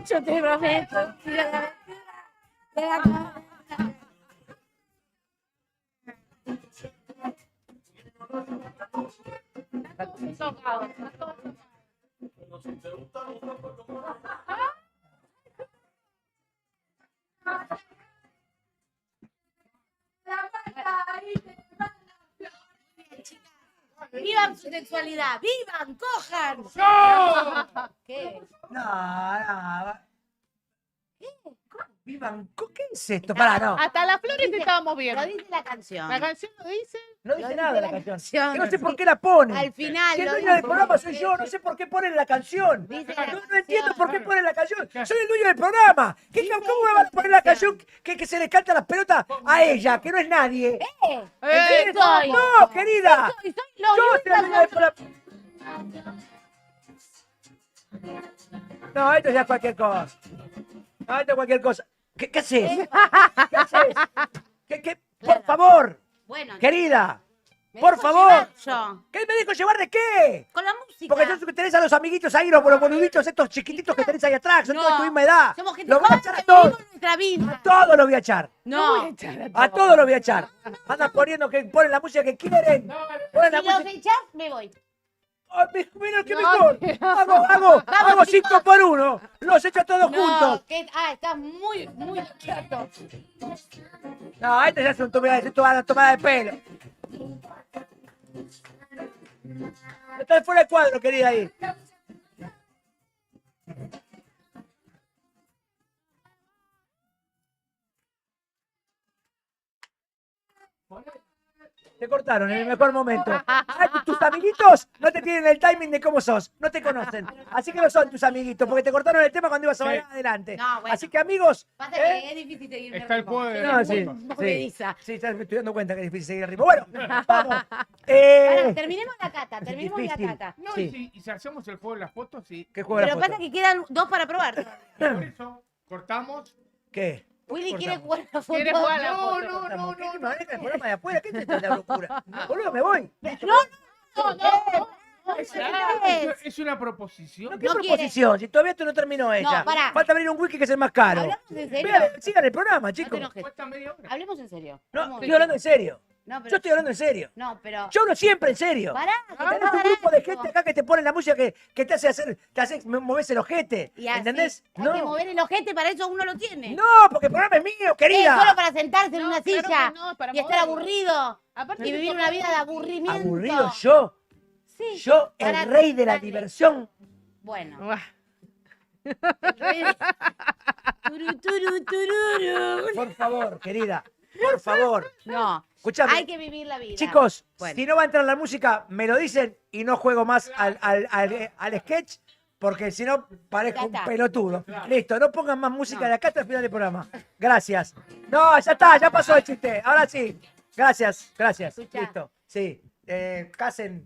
Yo te prometo. Mira la aventura de la cara. Vivan su sexualidad, vivan, cojan. ¿Qué? No. Vivan, ¿qué es esto? Pará, no. Hasta las flores Dice- estábamos bien. Lo dice la canción. La canción lo dice. No Lo dice dice nada la la canción. canción. Que no sé por qué la ponen. Al final. Si el lo dueño del dice. programa soy yo, no sé por qué ponen la canción. Dice No, la no entiendo canción. por qué ponen la canción. Soy el dueño del programa. ¿Cómo me van a poner la canción que se le canta las pelotas a ella, que no es nadie? ¿Entiendes? soy. No, querida. Soy Yo soy el dueño del programa. No, esto ya es cualquier cosa. No, esto es cualquier cosa. ¿Qué haces? ¿Qué haces? Por favor, Bueno, querida. me por dejo favor. llevar yo. ¿Qué me dijo llevar de qué? Con la música. Porque tú tenés a los amiguitos ahí, los boluditos estos chiquititos que tenés ahí atrás, son No, todos de tu misma edad. Somos gente Los voy a joven echar a que todos. vivimos nuestra vida. A todos los voy a echar. No. A todos los voy a echar. Andan poniendo que ponen la música que quieren. Ponen la Si los música. echás, me voy. Ay, mira qué No, mejor. Hago 5 por 1. Los echo a todos juntos. Estás muy quieto. No, este ya es una tomada de pelo. Estás fuera de cuadro, querida ahí. Te cortaron en el mejor momento. Ay, tus amiguitos no te tienen el timing de cómo sos, no te conocen. Así que no son tus amiguitos, porque te cortaron el tema cuando ibas a bailar adelante. No, bueno. Así que amigos, Pasa que es difícil seguir Está el juego de No, sí, movediza. sí, ya me estoy dando cuenta que es difícil seguir el ritmo. Bueno, vamos. Pará, terminemos la cata, es terminemos la difícil. cata. No, Sí. y si hacemos el juego de las fotos, sí. ¿Qué juego de Pero la pasa foto? que quedan 2 para probar. Por eso, cortamos. ¿Qué? Willy ¿Por qué quiere cortamos? jugar la foto. ¿Quiere jugar la No, foto? no, no, ¿Qué no, me no. maneja el programa de afuera? ¿Qué es esta locura? Boludo, me voy. Es una proposición. ¿Qué No proposición? Si todavía esto no terminó ella. pará. Falta abrir un wiki que es el más caro. ¿Hablamos en serio? Vean, sigan el programa, No te chicos. enojes. Cuesta media hora. Hablemos en serio. No, Vamos. estoy hablando en serio. No, Yo pero... estoy hablando en serio. No, pero... Yo hablo siempre en serio. Pará, que te Tenés vas a un dar grupo de esto. gente acá que te pone la música que te hace moverse el ojete. Y así, ¿Entendés? Hay que No. mover el ojete, para eso uno lo tiene. No, porque el programa es mío, Es querida. solo para sentarse en No, una claro silla que no, es para y estar moverlo. aburrido Aparte y te vivir toca una vida de mucho. aburrimiento. Aburrido yo. Sí. Yo, Pará, el rey de la dale. diversión. Bueno. Buah. El rey de- Turu, turu, tururu. Por favor, querida. Por favor. No, Escuchame. hay que vivir la vida. Chicos, Bueno. si no va a entrar la música, me lo dicen y no juego más al sketch, porque si no parezco Ya un está. pelotudo. Listo, no pongan más música No. de acá hasta el final del programa. Gracias. No, ya está, ya pasó el chiste. Ahora sí. Gracias, gracias. Escuchá. Listo. Sí. Casen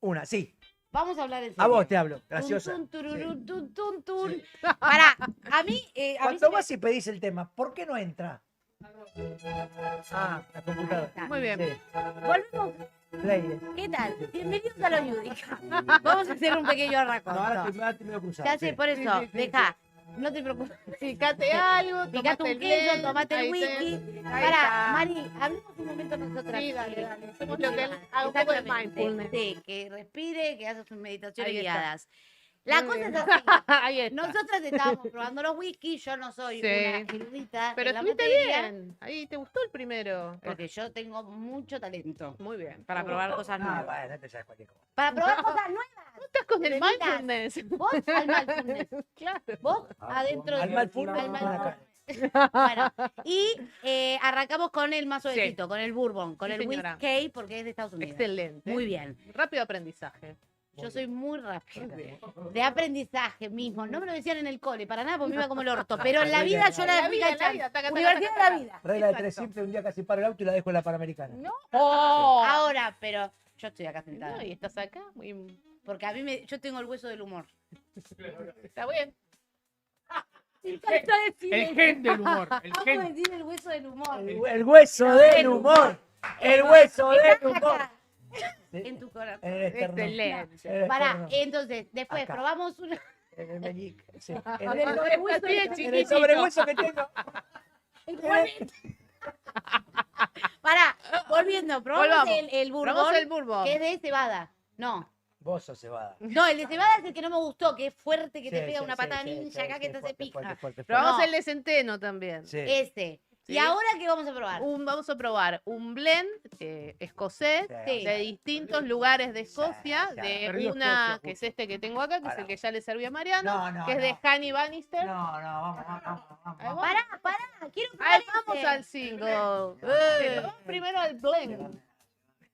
una, sí. Vamos a hablar en serio. A vos te hablo, graciosa. Tun, tun, tururú, Sí. tun, tun, tun. Pará, a mí Cuando se me- vas y pedís el tema, ¿por qué no entra? Ah, la computadora. Muy bien. Sí. Volvemos. Play. ¿Qué tal? Bienvenidos a lo Yudica. Vamos a hacer un pequeño No, raconto. ahora estoy medio cruzado. Ya sé, sí. por eso, Sí, sí, sí, deja. No te preocupes. Picate algo, Picate tomate un el queso, blend, tomate el ahí whisky. ahí Pará, está. Mari, hablemos un momento nosotras. Sí, dale, que- dale. Hacemos lo que él haga un poco de Exactamente. mindfulness. Sí, que respire, que haga sus meditaciones Ahí está. guiadas. La Muy cosa bien. es así. Ahí está. Nosotras estábamos probando los whisky, yo no soy Sí. una erudita Pero en la estuviste materia, bien. Ahí te gustó el primero. porque yo tengo mucho talento Muy bien. para probar cosas Ah, nuevas. bueno, esto ya es cualquier cosa. Para probar cosas nuevas. Estás con el Bebeditas. mindfulness. Vos al mindfulness. Claro. Vos adentro Al de mindfulness, al bueno, acá. Bueno, y arrancamos con el más suavecito, con el bourbon, con Sí, el señora. whisky, porque es de Estados Unidos. Excelente. Muy bien. Rápido aprendizaje. Yo soy muy rápida. Muy bien. De aprendizaje mismo. No me lo decían en el cole, para nada, porque me iba como el orto. Pero en la vida yo la fui cachando. taca, taca, Universidad taca, de la taca. vida. Regla de Exacto. tres simples, un día casi paro el auto y la dejo en la Panamericana. No. Oh. Ahora, pero yo estoy acá sentada. No, y estás acá. Muy... Porque a mí yo tengo el hueso del humor. Está bien. Me encanta decir El eso. gen del humor. El Vamos a gen. decir el hueso del humor. El hueso del humor. El hueso del Estás humor. acá, Sí, en tu corazón. En el externo. Excelente. En el Pará, externo. entonces, después Acá. probamos una. En el meñique. Sí. En A el- ver, el hueso Así de del- en el chiquitito. sobrehueso que tengo. Pará, volviendo, probamos Volvamos. el bourbon, Probamos el bourbon. que es de cebada. No. Vos sos cebada. No, el de cebada es el que no me gustó, que es fuerte, que te Sí, pega sí, una sí, patada sí, ninja sí, acá que sí, te hace fuerte, pija. fuerte, fuerte, Probamos No. el de centeno también. Sí. Ese. Sí. ¿Y ahora qué vamos a probar? Vamos a probar un blend escocés Sí. de distintos lugares de Escocia, sí. de Perdido una Escocia, que es este que tengo acá, que es Ahora. el que ya le serví a Mariano, No, no, que es de no. Honey Bannister. No, vamos. Ahí va. Pará, quiero probar Ahí vamos ese. al single. Vamos primero al blend.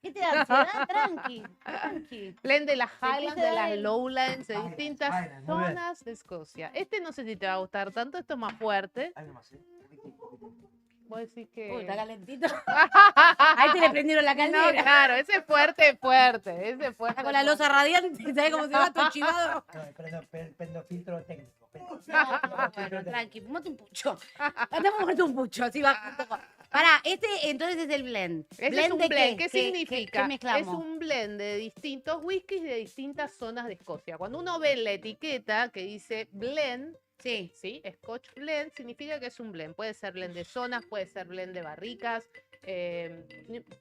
¿Qué te da ansiedad? Tranqui. Blend de las empieza Highlands, a de dar las el- Lowlands, de Highlands, distintas Highlands, muy bien. zonas de Escocia. Este no sé si te va a gustar tanto, esto es más fuerte. Algo más, ¿eh? Vos decís que... Uy, está calentito. Ahí te le prendieron la No, caldera. claro, ese es fuerte, ese es fuerte. Está con la losa radiante, ¿sabes cómo se va todo chivado? No, prendo filtro técnico. Bueno, tranqui, fumate un pucho. Andá fumate un pucho, así va. Pará, este entonces es el blend. Ese es un de blend. qué? ¿Qué significa? ¿Qué mezclamos? Es un blend de distintos whiskies de distintas zonas de Escocia. Cuando uno ve la etiqueta que dice blend, Sí. ¿sí? Scotch blend significa que es un blend. Puede ser blend de zonas, puede ser blend de barricas.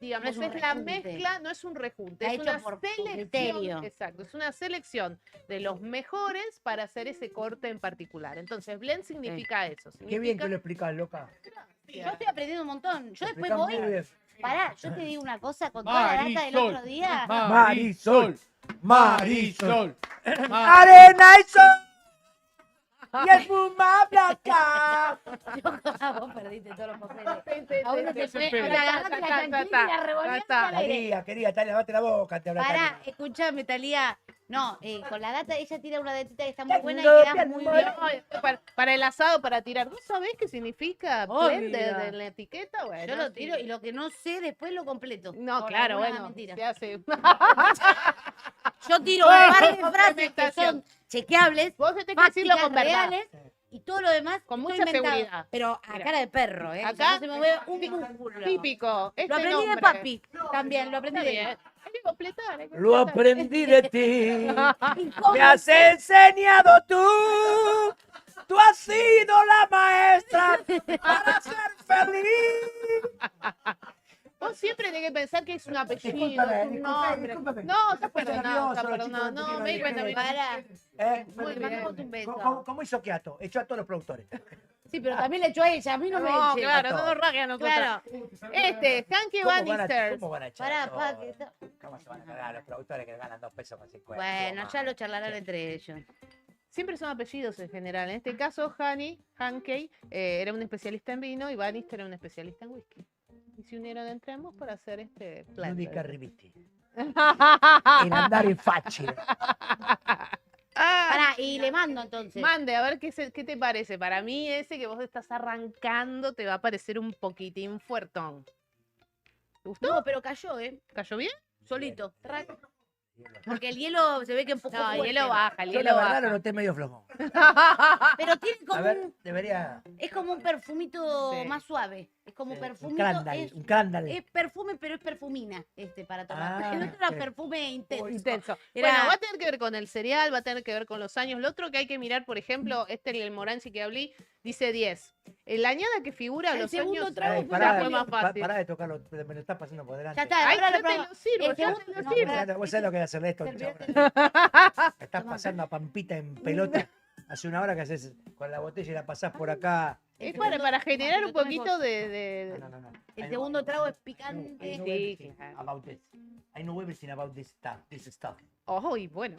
Digamos, No es un es la rejunte. mezcla, no es un rejunte, Está es hecho una por tu selección. criterio. Exacto, es una selección de los mejores para hacer ese corte en particular. Entonces, blend significa eso. Qué bien significa- que lo explicás, loca. Yo estoy aprendiendo un montón. Yo Lo después explicás voy. muy bien. Pará, yo te digo una cosa con toda la data del Marisol. otro día. Marisol. Marisol. Arena y sol. y espuma blanca. Vos perdiste todos los papeles. Sí, Ahora sí, te sí, fue, sí. le agarraste la chanchita y la revolviste al aire. Quería, Tali, lavate la boca, te habla Pará, Tali. escuchame, Talía. No, con la data ella tira una datita que está muy Tengo buena y queda que muy morir. bien. No, para el asado, para tirar. ¿Vos sabés qué significa blended Obvio. en la etiqueta? Bueno, Yo lo sí. tiro y lo que no sé después lo completo. No, Por claro, alguna bueno. mentira. Se hace. Yo tiro un par de frases que Complementación. son chequeables, Vos tenés que decirlo fácticas, con verdad. reales, y todo lo demás Con todo mucha inventado. seguridad. Pero a Mira. cara de perro, ¿eh? O sea, Acá, no se me ve un músculo. Típico. Este Lo aprendí de nombre. papi. También, lo aprendí Está de él. bien. Hay que completar. hay que Lo completar. aprendí de ti. ¿Y cómo Me has enseñado tú. Tú has sido la maestra para ser feliz. Vos siempre tenés que pensar que es un apellido, Discúlpame, es un nombre. discúlpame. No, estás Estoy perdonado, nervioso, estás los chicos perdonado. no No, quieren me di cuenta, me di cuenta. Para. Muy Le bien. mandamos un beso. ¿Cómo hizo Kiato? Echó a todos los productores. Sí, pero también le echó a ella. A mí no me No, eche. claro, no nos raje a nosotros. Claro. Hanky Bannister. ¿Cómo van a echar Pará, a todos? pa, que está- ¿Cómo se van a cagar los productores que ganan 2 pesos con 50? Bueno, ya lo charlarán entre ellos. Siempre son apellidos en general. En este caso, Hankey era un especialista en vino y Bannister era un especialista en whisky. Y se unieron entre ambos para hacer este L'unica blend. riviti. El andare facile. Pará, y le mando entonces. Mande, a ver qué te parece. Para mí ese que vos estás arrancando te va a parecer un poquitín fuertón. ¿Te gustó? No, pero cayó, ¿eh? ¿Cayó bien? Solito. Trac. Porque el hielo se ve que empujó No, el fuerte. hielo baja, el Yo hielo la verdad lo baja. noté medio flojo. Pero tiene A como ver, un... debería... Es como un perfumito Sí. más suave. Es como Un perfumito. crándal, un crándal. Es perfume, pero es perfumina para tomar. Ah, el otro era ok. perfume intenso. Intenso. Era- Bueno, va a tener que ver con el cereal, va a tener que ver con los años. Lo otro que hay que mirar, por ejemplo, el Moranchi que hablé, dice 10. En la añada que figura El los segundo años trago Ay, fue ya pará, fue más fácil. pará de tocarlo, me lo estás pasando por delante. Ya está, Ay, ahora ya lo te probamos. lo sirvo, El ya segundo- te lo no, sirvo. pará, Vos sabés lo que hacer esto. Servilleta. Me estás pasando a Pampita en pelota. Hace una hora que haces con la botella y la pasás por acá. Es El para segundo- generar no, un tomes poquito vos. de... No. El segundo trago es picante. I know Sí, everything claro. about this. I know everything about this stuff. Ojo, y bueno.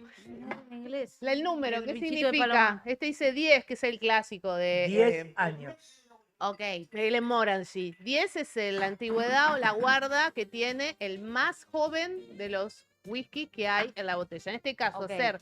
En inglés. El número, El ¿qué bichito de significa? paloma. Este dice 10, que es el clásico de 10 años. Ok. el Morancy. 10 es la antigüedad o la guarda que tiene el más joven de los whisky que hay en la botella. En este caso, Ok. ser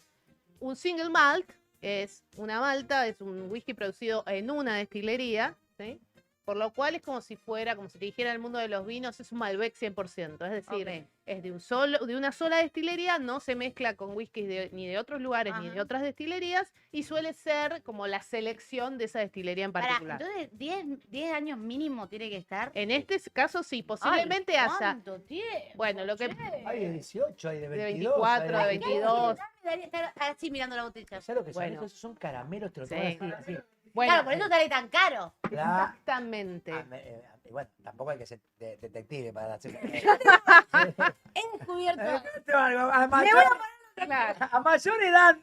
un single malt es una malta, es un whisky producido en una destilería, ¿sí? Por lo cual es como si fuera, como si te dijera el mundo de los vinos, es un Malbec 100%. Es decir, Ok. es de una sola destilería, no se mezcla con whiskies ni de otros lugares ni de Ajá. otras destilerías y suele ser como la selección de esa destilería en Pará, particular. entonces 10 años mínimo tiene que estar. En este caso sí, posiblemente Ay, haya. ¿cuánto tiempo? Bueno, lo que Hay de 18, hay de de 22. 24, de hay 22. Debería estar así mirando la botella. ¿Sabes lo que son? Bueno. Esos son caramelos, te lo Sí. tomas así. Bueno, Claro, por eso sale tan caro. La- exactamente. y bueno, tampoco hay que ser detective para hacer. He descubierto. A Me voy mayor, Claro, a mayor edad.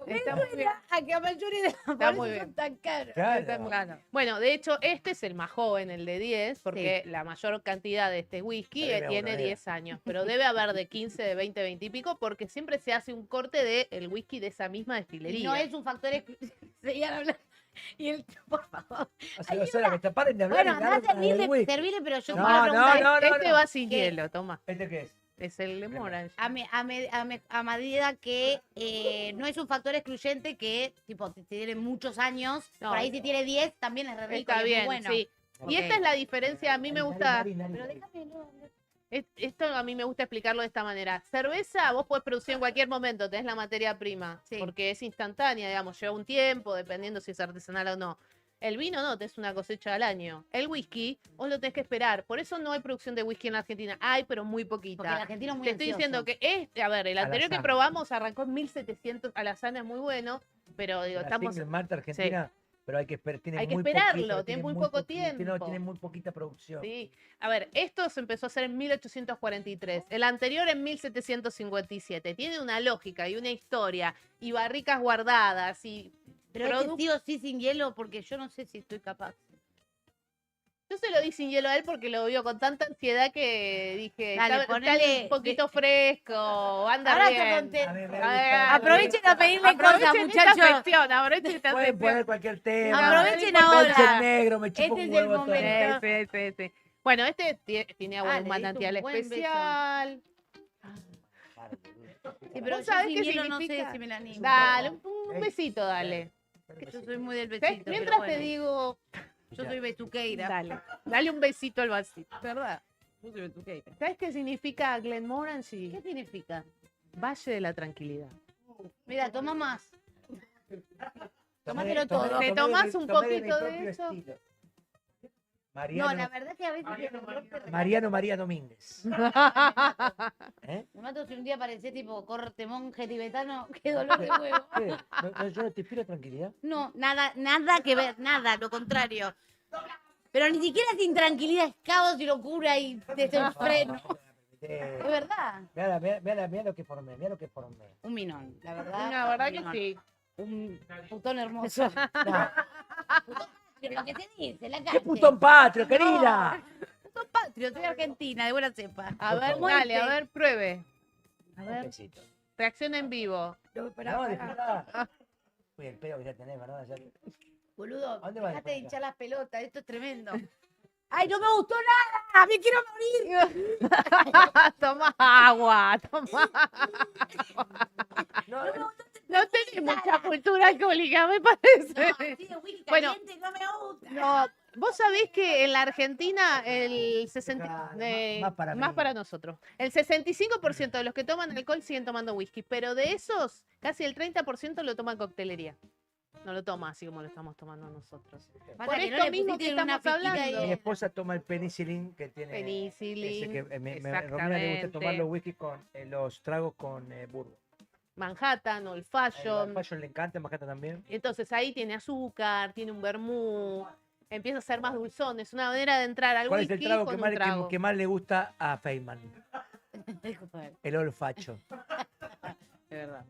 está muy bien. a que a mayor edad, por Está eso muy son bien. tan caros. Está muy- Claro. Bueno, de hecho, este es el más joven, el de 10, porque la mayor cantidad de este whisky Debe tiene haber. 10 años, pero debe haber de 15, de 20, 20 y pico, porque siempre se hace un corte del whisky de esa misma destilería. Y no es un factor exclusivo. Seguían hablando. Y el, por favor. Hace 2 horas que te paren de hablar. Bueno, y andá a hablan del servirle, whisky. servirle, pero yo No, quiero preguntar. no, Este va sin ¿Qué? hielo, toma. ¿Este qué es? Es el de Morange. A medida que no es un factor excluyente que, tipo, si tiene muchos años, No. por ahí si tiene 10 también es re rico. Está y es muy bien, bueno. sí. Y esta es la diferencia, a mí me gusta, Pero déjamelo. esto a mí me gusta explicarlo de esta manera. Cerveza vos podés producir en cualquier momento, tenés la materia prima, Sí. porque es instantánea, digamos, lleva un tiempo, dependiendo si es artesanal o no. El vino no, tenés una cosecha al año. El whisky, vos lo tenés que esperar. Por eso no hay producción de whisky en la Argentina. Hay, pero muy poquita. Porque el argentino es muy Te estoy diciendo ansioso. que a ver, el anterior que Alazán. probamos arrancó en 1700, Alazán es muy bueno, pero digo, La estamos... single malt argentina, pero hay que esperar. Tiene Hay que muy esperarlo, poquito, tiene muy poco No, tiempo. tiene muy poquita producción. Sí, a ver, esto se empezó a hacer en 1843, el anterior en 1757. Tiene una lógica y una historia, y barricas guardadas, y Pero este tío sí sin hielo, porque yo no sé si estoy capaz. Yo se lo di sin hielo a él porque lo vio con tanta ansiedad que dije, Dale, está ponele- un poquito fresco, anda Ahora bien. está contento. A ver, me A ver, gusta. Aprovechen a pedirle cosas, Aprovechen esta muchachos. sección, aprovechen esta Pueden sección. poner cualquier tema. Aprovechen no ahora. Manche negro, me chupo Este un es el huevo todo. momento. Sí. Bueno, este tiene agua Ah, de un le diste un manantial buen beso. especial. Sí, pero ¿Vos yo sabés sin qué hielo no sé significa? si me la animo. Dale, un besito, dale. Que yo soy muy del ¿Sabés? besito. Mientras pero te bueno, digo, yo soy besuqueira. dale un besito al vasito. ¿Verdad? Yo soy besuqueira. ¿Sabes qué significa Glenmorangie? ¿Qué significa? Valle de la Tranquilidad. Mira, toma más. Tomé- Tómatelo todo. tomé- ¿Te tomé tomás de mi- un tomé de mi poquito de propio eso? estilo. No, Mariano, la verdad que a veces el olor te regala. Mariano María Domínguez. ¿Eh? Me mato si un día parecés tipo corte monje tibetano, qué dolor de huevo. ¿Qué? Yo no te inspiro tranquilidad. No, nada que ver, nada, lo contrario. Pero ni siquiera es intranquilidad, es caos y locura y desenfreno. Es verdad. Mira lo que formé, mira lo que formé. Un minón, la verdad. La verdad un que minón. sí. Un putón hermoso. No, Pero lo que se dice, la ¡Qué calle. putón patrio, querida! Putón patrio, soy argentina, de buena cepa. A ver, ¿Cómo dale, este? a ver, pruebe. A Un ver, besito. reacción en vivo. No, pará, No, pará. disfrutá. Uy, el pelo que ya tenés, ¿verdad? Ya- Boludo, ¿A dónde vas dejate de después hinchar las pelotas, esto es tremendo. ¡Ay, no me gustó nada! ¡Me quiero morir! Toma agua, toma. No, No tenés mucha cultura alcohólica, me parece. No, así de whisky Bueno. caliente no me gusta. No, vos sabés que en la Argentina el 60, Claro, más para más mí. para nosotros. El 65% de los que toman alcohol siguen tomando whisky, pero de esos, casi el 30% lo toman coctelería. No lo toma así como lo estamos tomando nosotros. Pasa Por que no esto le mismo pusiste que una estamos pizquita hablando. ahí. Mi esposa toma el penicilín que tiene. Penicilin, Ese que Romina le gusta tomar los whisky con los tragos con bourbon. Manhattan, Old El Fashion. Fashion le encanta, Manhattan también. Entonces ahí tiene azúcar, tiene un vermú, empieza a ser más dulzón. Es una manera de entrar al ¿Cuál es whisky el trago con que un más, trago. que más le gusta a Feynman? El olfacho. De verdad.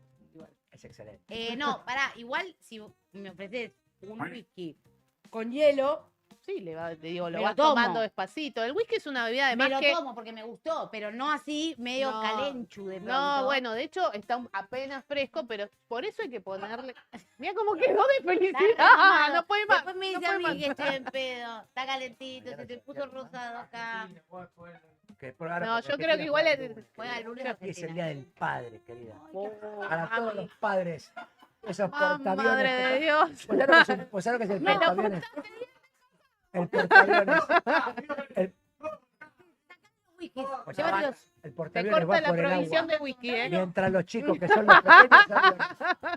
Es excelente. No, pará, igual si me ofreces un whisky con hielo, Sí, te digo, lo Me lo vas tomo. tomando despacito. El whisky es una bebida me además lo que... tomo porque me gustó, pero no así medio No, calenchu de pronto. No, bueno, de hecho está apenas fresco, pero por eso hay que ponerle... Mira cómo quedó de Está felicidad. remamado. No puede más. Después me no dice a puede mí más. que estoy en pedo, está calentito, se te puso rosado acá. No, yo creo que igual Juega el lunes Creo que es el Argentina. día del padre, querida. Oh, Para todos los padres. Esos madre portaaviones. de Dios. ¿Vos sabés lo que es el Me lo portaaviones? El portaaviones. Whisky, O sea, llévatelos. el Te portaaviones corta va la por el provisión agua. de whisky, ¿eh? Mientras los chicos que son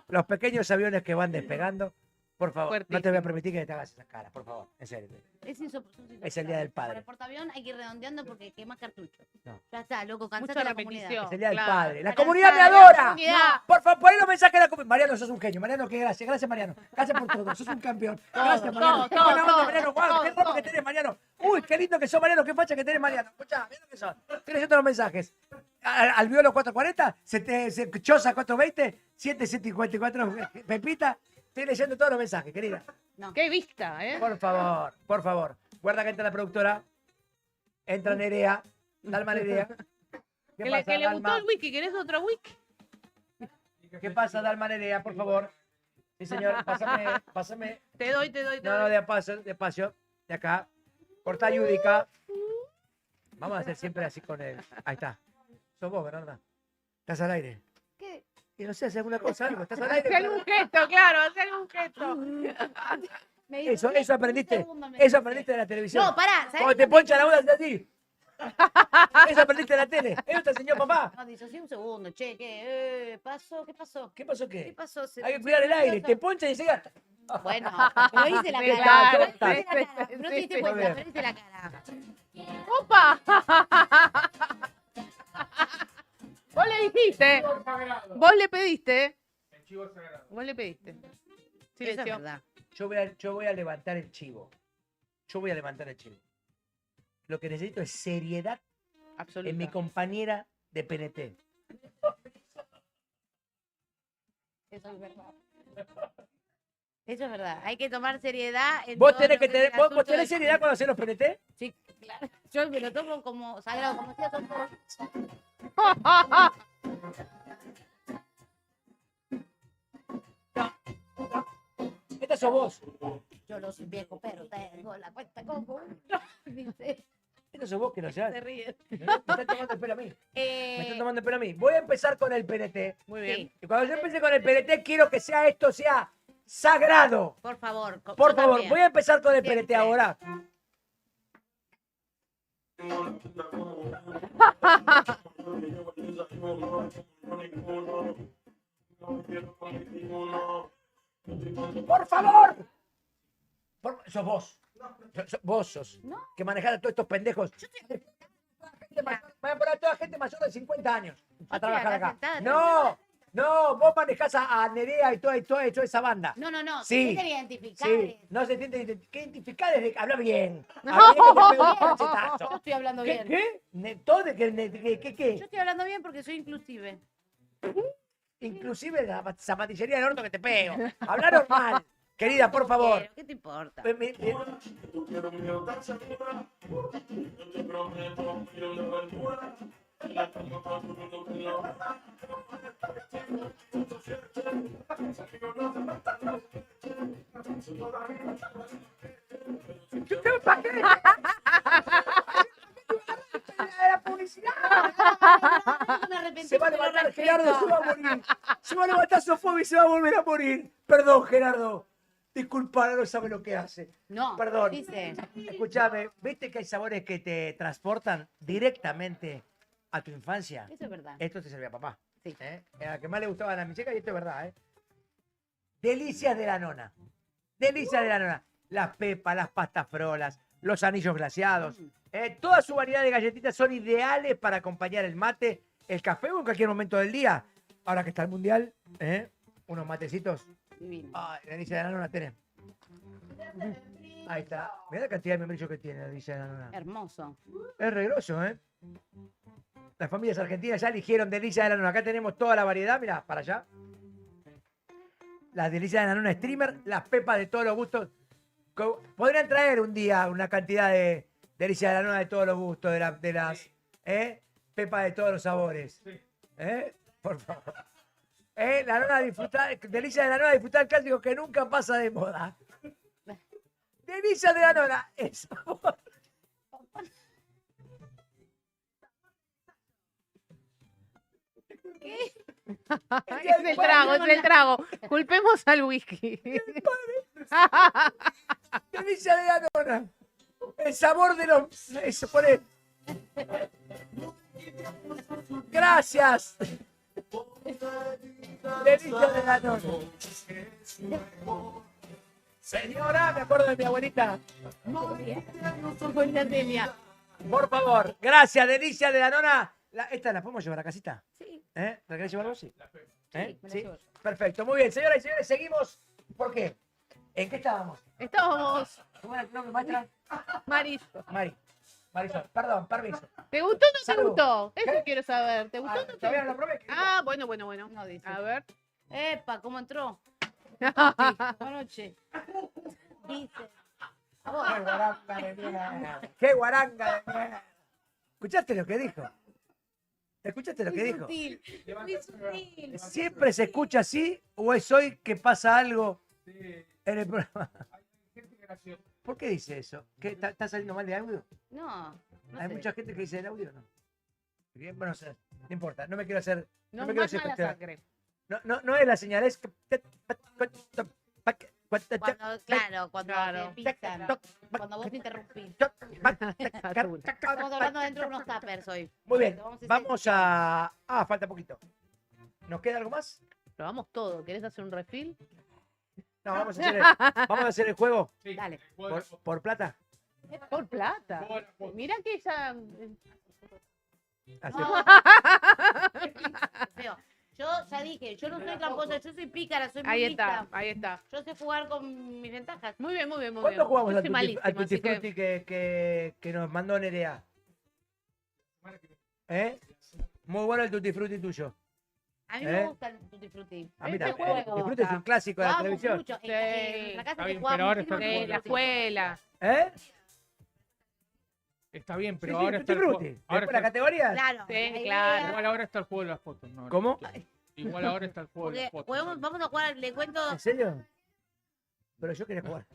los pequeños aviones que van despegando, por favor, no te voy Fuertísimo. a permitir que te hagas esa cara, por favor, en serio. Es insoportable. Es el día del padre. Para el portaavión hay que ir redondeando porque quema cartucho. No. Ya está, loco, cansate Mucha de la repetición. comunidad. Es el día del Claro. padre. La Está comunidad me cansada de la adora. comunidad. Por favor, poné los mensajes de la comunidad. Mariano, sos un genio. Mariano, qué gracias. Gracias, Mariano. Gracias por todo. Sos un campeón. Gracias, Mariano. Qué buena onda, Mariano. Guau, qué guapo que tenés, Mariano. Uy, qué lindo que sos, Mariano. Qué facha que tenés, Mariano. Escuchá, mira lo que son. Estoy leyendo los mensajes. Al Violo 440, Choza 420, 7754, Pepita. Estoy leyendo todos los mensajes, querida. Qué vista, ¿eh? Por favor, por favor. Guarda que entra la productora. Entra Nerea. Dalma Nerea. ¿Qué Que pasa, le gustó Dalma? el whisky. ¿Querés otro whisky? ¿Qué pasa, Dalma Nerea, por favor? Sí, señor. Pásame. Te doy. No, no, despacio. De acá. Corta Yudica. Vamos a hacer siempre así con él. Ahí está. Sos vos, Bernarda. Estás al aire. ¿Qué? Y no sé, hace alguna cosa, algo. Estás al aire. Hace algún gesto, claro, hace algún gesto. Me dijo, Eso un aprendiste. segundo me Eso dice. aprendiste de la televisión. No, pará, ¿sabes? Cuando te ponchan la boda, haces así. Eso aprendiste de la tele. Eso te enseñó papá. No, disocié un segundo, che, ¿qué pasó? ¿Qué pasó? ¿Qué pasó ¿Qué qué? pasó? Hay que cuidar el aire. Te ponchan y se gasta. Bueno, pero hice la Sí, cara. claro, Pero sí, hice la cara. No te sí, diste sí. cuenta, Muy pero hice la cara. ¡Opa! Vos le dijiste. Vos le pediste. Vos le pediste. Eso es Silencio. verdad. Yo voy a levantar el chivo. Yo voy a levantar el chivo. Lo que necesito es seriedad Absoluta. en mi compañera de PNT. Eso es verdad. Eso es verdad. Hay que tomar seriedad. En Vos todo tenés lo que es tener, el vos asunto tenés del- seriedad cuando hacés los PNT. Sí, claro. Yo me lo tomo como sagrado, como decía Tom Cruise. Esta sos vos. Yo no soy viejo, pero tengo la cuenta como uno. Dice, Esta sos vos que no sabes. se ríe. Me están tomando el pelo a mí. Me están Eh, tomando el pelo a mí. Voy a empezar con el PNT. Muy bien. sí, Y cuando yo empiece con el PNT, quiero que esto sea sagrado. por favor. Por yo favor, también. voy a empezar con el Siempre. PNT ahora. ¡Por favor! Sos vos. Vos sos. No. Que manejás a todos estos pendejos. Van a poner a toda gente mayor de 50 años a estoy trabajar acá acá. sentada, No, no, vos manejás a Nerea y toda esa banda. No, Sí, se tienen que identificar. Sí, no se siente ¿qué identificar desde que habla bien. No. Habla bien que te pego un Yo cachetazo. estoy hablando ¿Qué? bien. ¿Qué? ¿Todo de qué? Yo estoy hablando bien porque soy inclusive. Inclusive la zapatillería del orto que te pego. Habla normal. Querida, por favor. Pero, ¿qué te importa? ¿Para qué? La publicidad. Se va a levantar Gerardo, se va a morir. Se va a levantar Sofía y se va a volver a morir. Perdón, Gerardo. Disculpa, no sabe lo que hace. No, Perdón. dice. Escúchame, ¿viste que hay sabores que te transportan directamente a tu infancia? Eso es verdad. Esto te servía a papá. Sí. A la que más le gustaban las michecas y esto es verdad, ¿eh? Delicias de la nona. Delicias de la nona. Las pepas, las pastas frolas, los anillos glaseados. Toda su variedad de galletitas son ideales para acompañar el mate, el café o en cualquier momento del día. Ahora que está el mundial, unos matecitos. Divino. Ay, la delicia de la nona tenés. Ahí está. Mirá la cantidad de membrillo que tiene la delicia de la nona. Hermoso. Es regroso, ¿eh? Las familias argentinas ya eligieron delicia de la nona. Acá tenemos toda la variedad, mirá, para allá. Las delicias de la nona streamer, las pepas de todos los gustos. Podrían traer un día una cantidad de delicias de la nona de todos los gustos, de las pepas de todos los sabores. Por favor. La nona disfrutar, delicia de la nona disfrutar el clásico que nunca pasa de moda. Delicia de la nona, eso. ¿Qué? Es el trago, es el trago. Culpemos al whisky. Delicia de la nona. El sabor de los. Eso, pone. Gracias. Delicia de la nona. Señora, me acuerdo de mi abuelita. Por favor, gracias, delicia de la nona. ¿Esta la podemos llevar a casita? Sí. ¿La querés llevar vos? Sí. Sí, me la llevo yo. Perfecto, muy bien. Señoras y señores, seguimos. ¿Por qué? ¿En qué estábamos? Estábamos, ¿Cómo era tu nombre, maestra? Marisol. Marisol, perdón, permiso. ¿Te gustó o no te Salud. gustó? Eso ¿Qué? quiero saber. ¿Te gustó o no te ¿Todavía no gustó? lo probé? Ah, bueno. No, dice. A ver. Epa, ¿cómo entró? Sí, buenas noches. Dice. A vos. ¡Qué guaranga de mierda! ¡Qué guaranga de mierda! ¿Escuchaste lo que dijo? ¿Escuchaste lo que Muy dijo? sutil, muy sutil. ¿Siempre se escucha así o es hoy que pasa algo en el programa? ¿Por qué dice eso? ¿Qué, está saliendo mal de audio? No, no Hay sé. mucha gente que dice el audio, ¿no? Bien, bueno, no importa, no me quiero hacer. No me quiero más hacer mala cuestionar. sangre. No es la señal, es. Cuando te pisan, cuando vos te interrumpís. Estamos hablando dentro de unos tuppers hoy. Muy bien, Vamos a hacer- vamos a. Falta poquito. ¿Nos queda algo más? Probamos todo. ¿Querés hacer un refill? No, vamos a hacer el juego Dale. por plata. Por plata. Mira que ella. Así- No. Feo. Yo ya dije, yo no soy tramposa, yo soy pícara, soy muy Ahí lista. está, ahí está. Yo sé jugar con mis ventajas. Muy bien, muy bien, muy bien. ¿Cuándo jugamos Yo al soy Tutti malísima, así que- Frutti que nos mandó Nerea? Muy bueno el Tutti Frutti tuyo. A mí ¿Eh? me gusta el Tutti Frutti. A mí Este también. juego Disfrute es un clásico de la Jugamos televisión. mucho. Sí. En nuestra casa Está se bien, jugaba pero ahora muchísimo está Tutti De la Frutti. escuela. ¿Eh? Está bien, pero Sí, ahora Tutti está el Frutti. juego. Ahora Después la está- categoría. Claro. Sí, la idea- claro. Igual ahora está el juego de las fotos. No, ¿Cómo? Igual ahora está el juego de Porque las fotos. vamos a jugar, le cuento. ¿En serio? Pero yo quería jugar.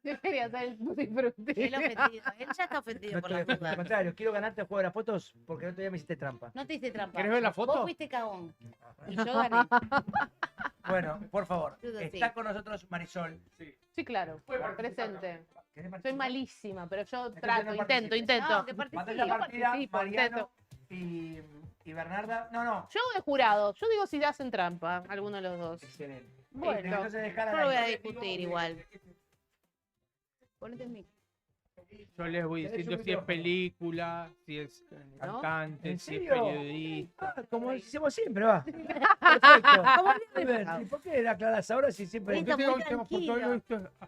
Debería ser el Tutti Frutti. Él ofendido. Él ya está ofendido No por la estoy, al duda. contrario, quiero ganarte el juego de las fotos porque el otro día me hiciste trampa. No te hice trampa. ¿Querés ver la foto? Vos fuiste cagón. Y yo gané. Bueno, por favor, Yo sí. está con nosotros Marisol. Sí, claro. Presente. ¿Querés Soy participar? malísima, pero yo Entonces trato, no intento, participes. intento. No, que Pantalla participe. partida, participo, Mariano y Bernarda. No. Yo hago de jurado. Yo digo si hacen trampa, alguno de los dos. Excelente. Bueno, Entonces dejar Yo lo voy a discutir igual. Ponete el mic. Yo les voy Tenés diciendo un si es micrófono. película, si es cantante, ¿En si es serio? periodista. Como hicimos siempre, va. Perfecto. Como el Muy bien. ¿Y por qué la aclarás ahora si siempre Está muy Porque hoy tranquilo.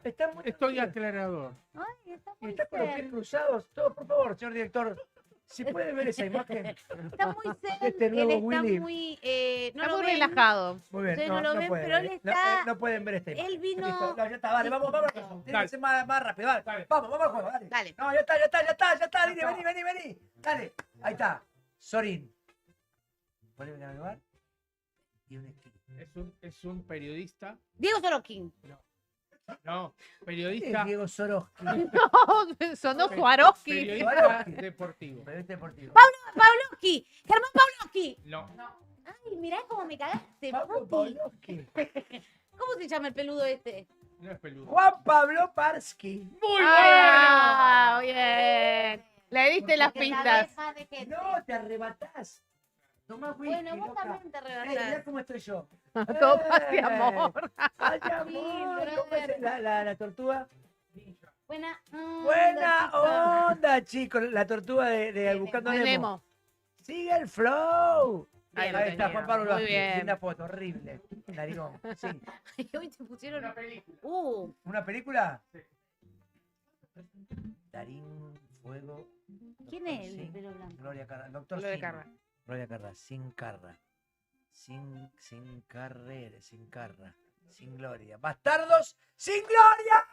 está muy estoy tranquilo? aclarador. Ay, está Y muy está con los pies zen. cruzados. Todo, por favor, señor director. Si puede ver esa imagen. Está muy zen. Este nuevo Él está Willy. muy. No Está lo muy ven. relajado. Muy bien. Ustedes no lo ven, pueden pero ver. él está- No pueden ver esta imagen. Él vino- Listo. No, ya está, vale, vamos. Tiene que Dale. ser más rápido, dale. Dale. Vamos al juego, dale. Dale. No, ya está. Vení. Dale. Ahí está. Sorín. Poneme en el lugar. Y un esquí. Es un periodista. Diego Sorokin. No, ¿Qué es periodista. Diego Soroski? No, sonó Swarovski. Periodista deportivo. Periodista deportivo. Pavlovsky. Germán Pavlovsky. No. Ay, mirá cómo me cagaste. Pablo Pupi. Pavlovsky. ¿Cómo se llama el peludo este? No es peludo. Juan Pablo Parsky. ¡Muy Ah, bien. Le diste las Porque pistas. sabés más de gente. No, te arrebatás. Tomá whisky, Bueno, vos loca. también te Mirá arrebatás. cómo estoy yo. Todo paz y amor. Ay, Sí, amor. ¿Cómo brother. es la tortuga? Buena. Buena chica. onda, chicos. La tortuga de Buscando a El Nemo. Nemo. Sigue el flow. Ahí Ahí lo está, tenía. Juan Pablo Muy Vázquez. bien. Linda foto, horrible. Narigón. Sí. Hoy te pusieron. película. ¿Una película? Darín, Fuego. ¿Quién Doctor es el de Sin, pelo blanco? Gloria Carra. Doctor Lo de Sin. Carra. Gloria Carra. Sin Carra. Sin carrera. Sin Carra. Sin Gloria. Bastardos sin Gloria.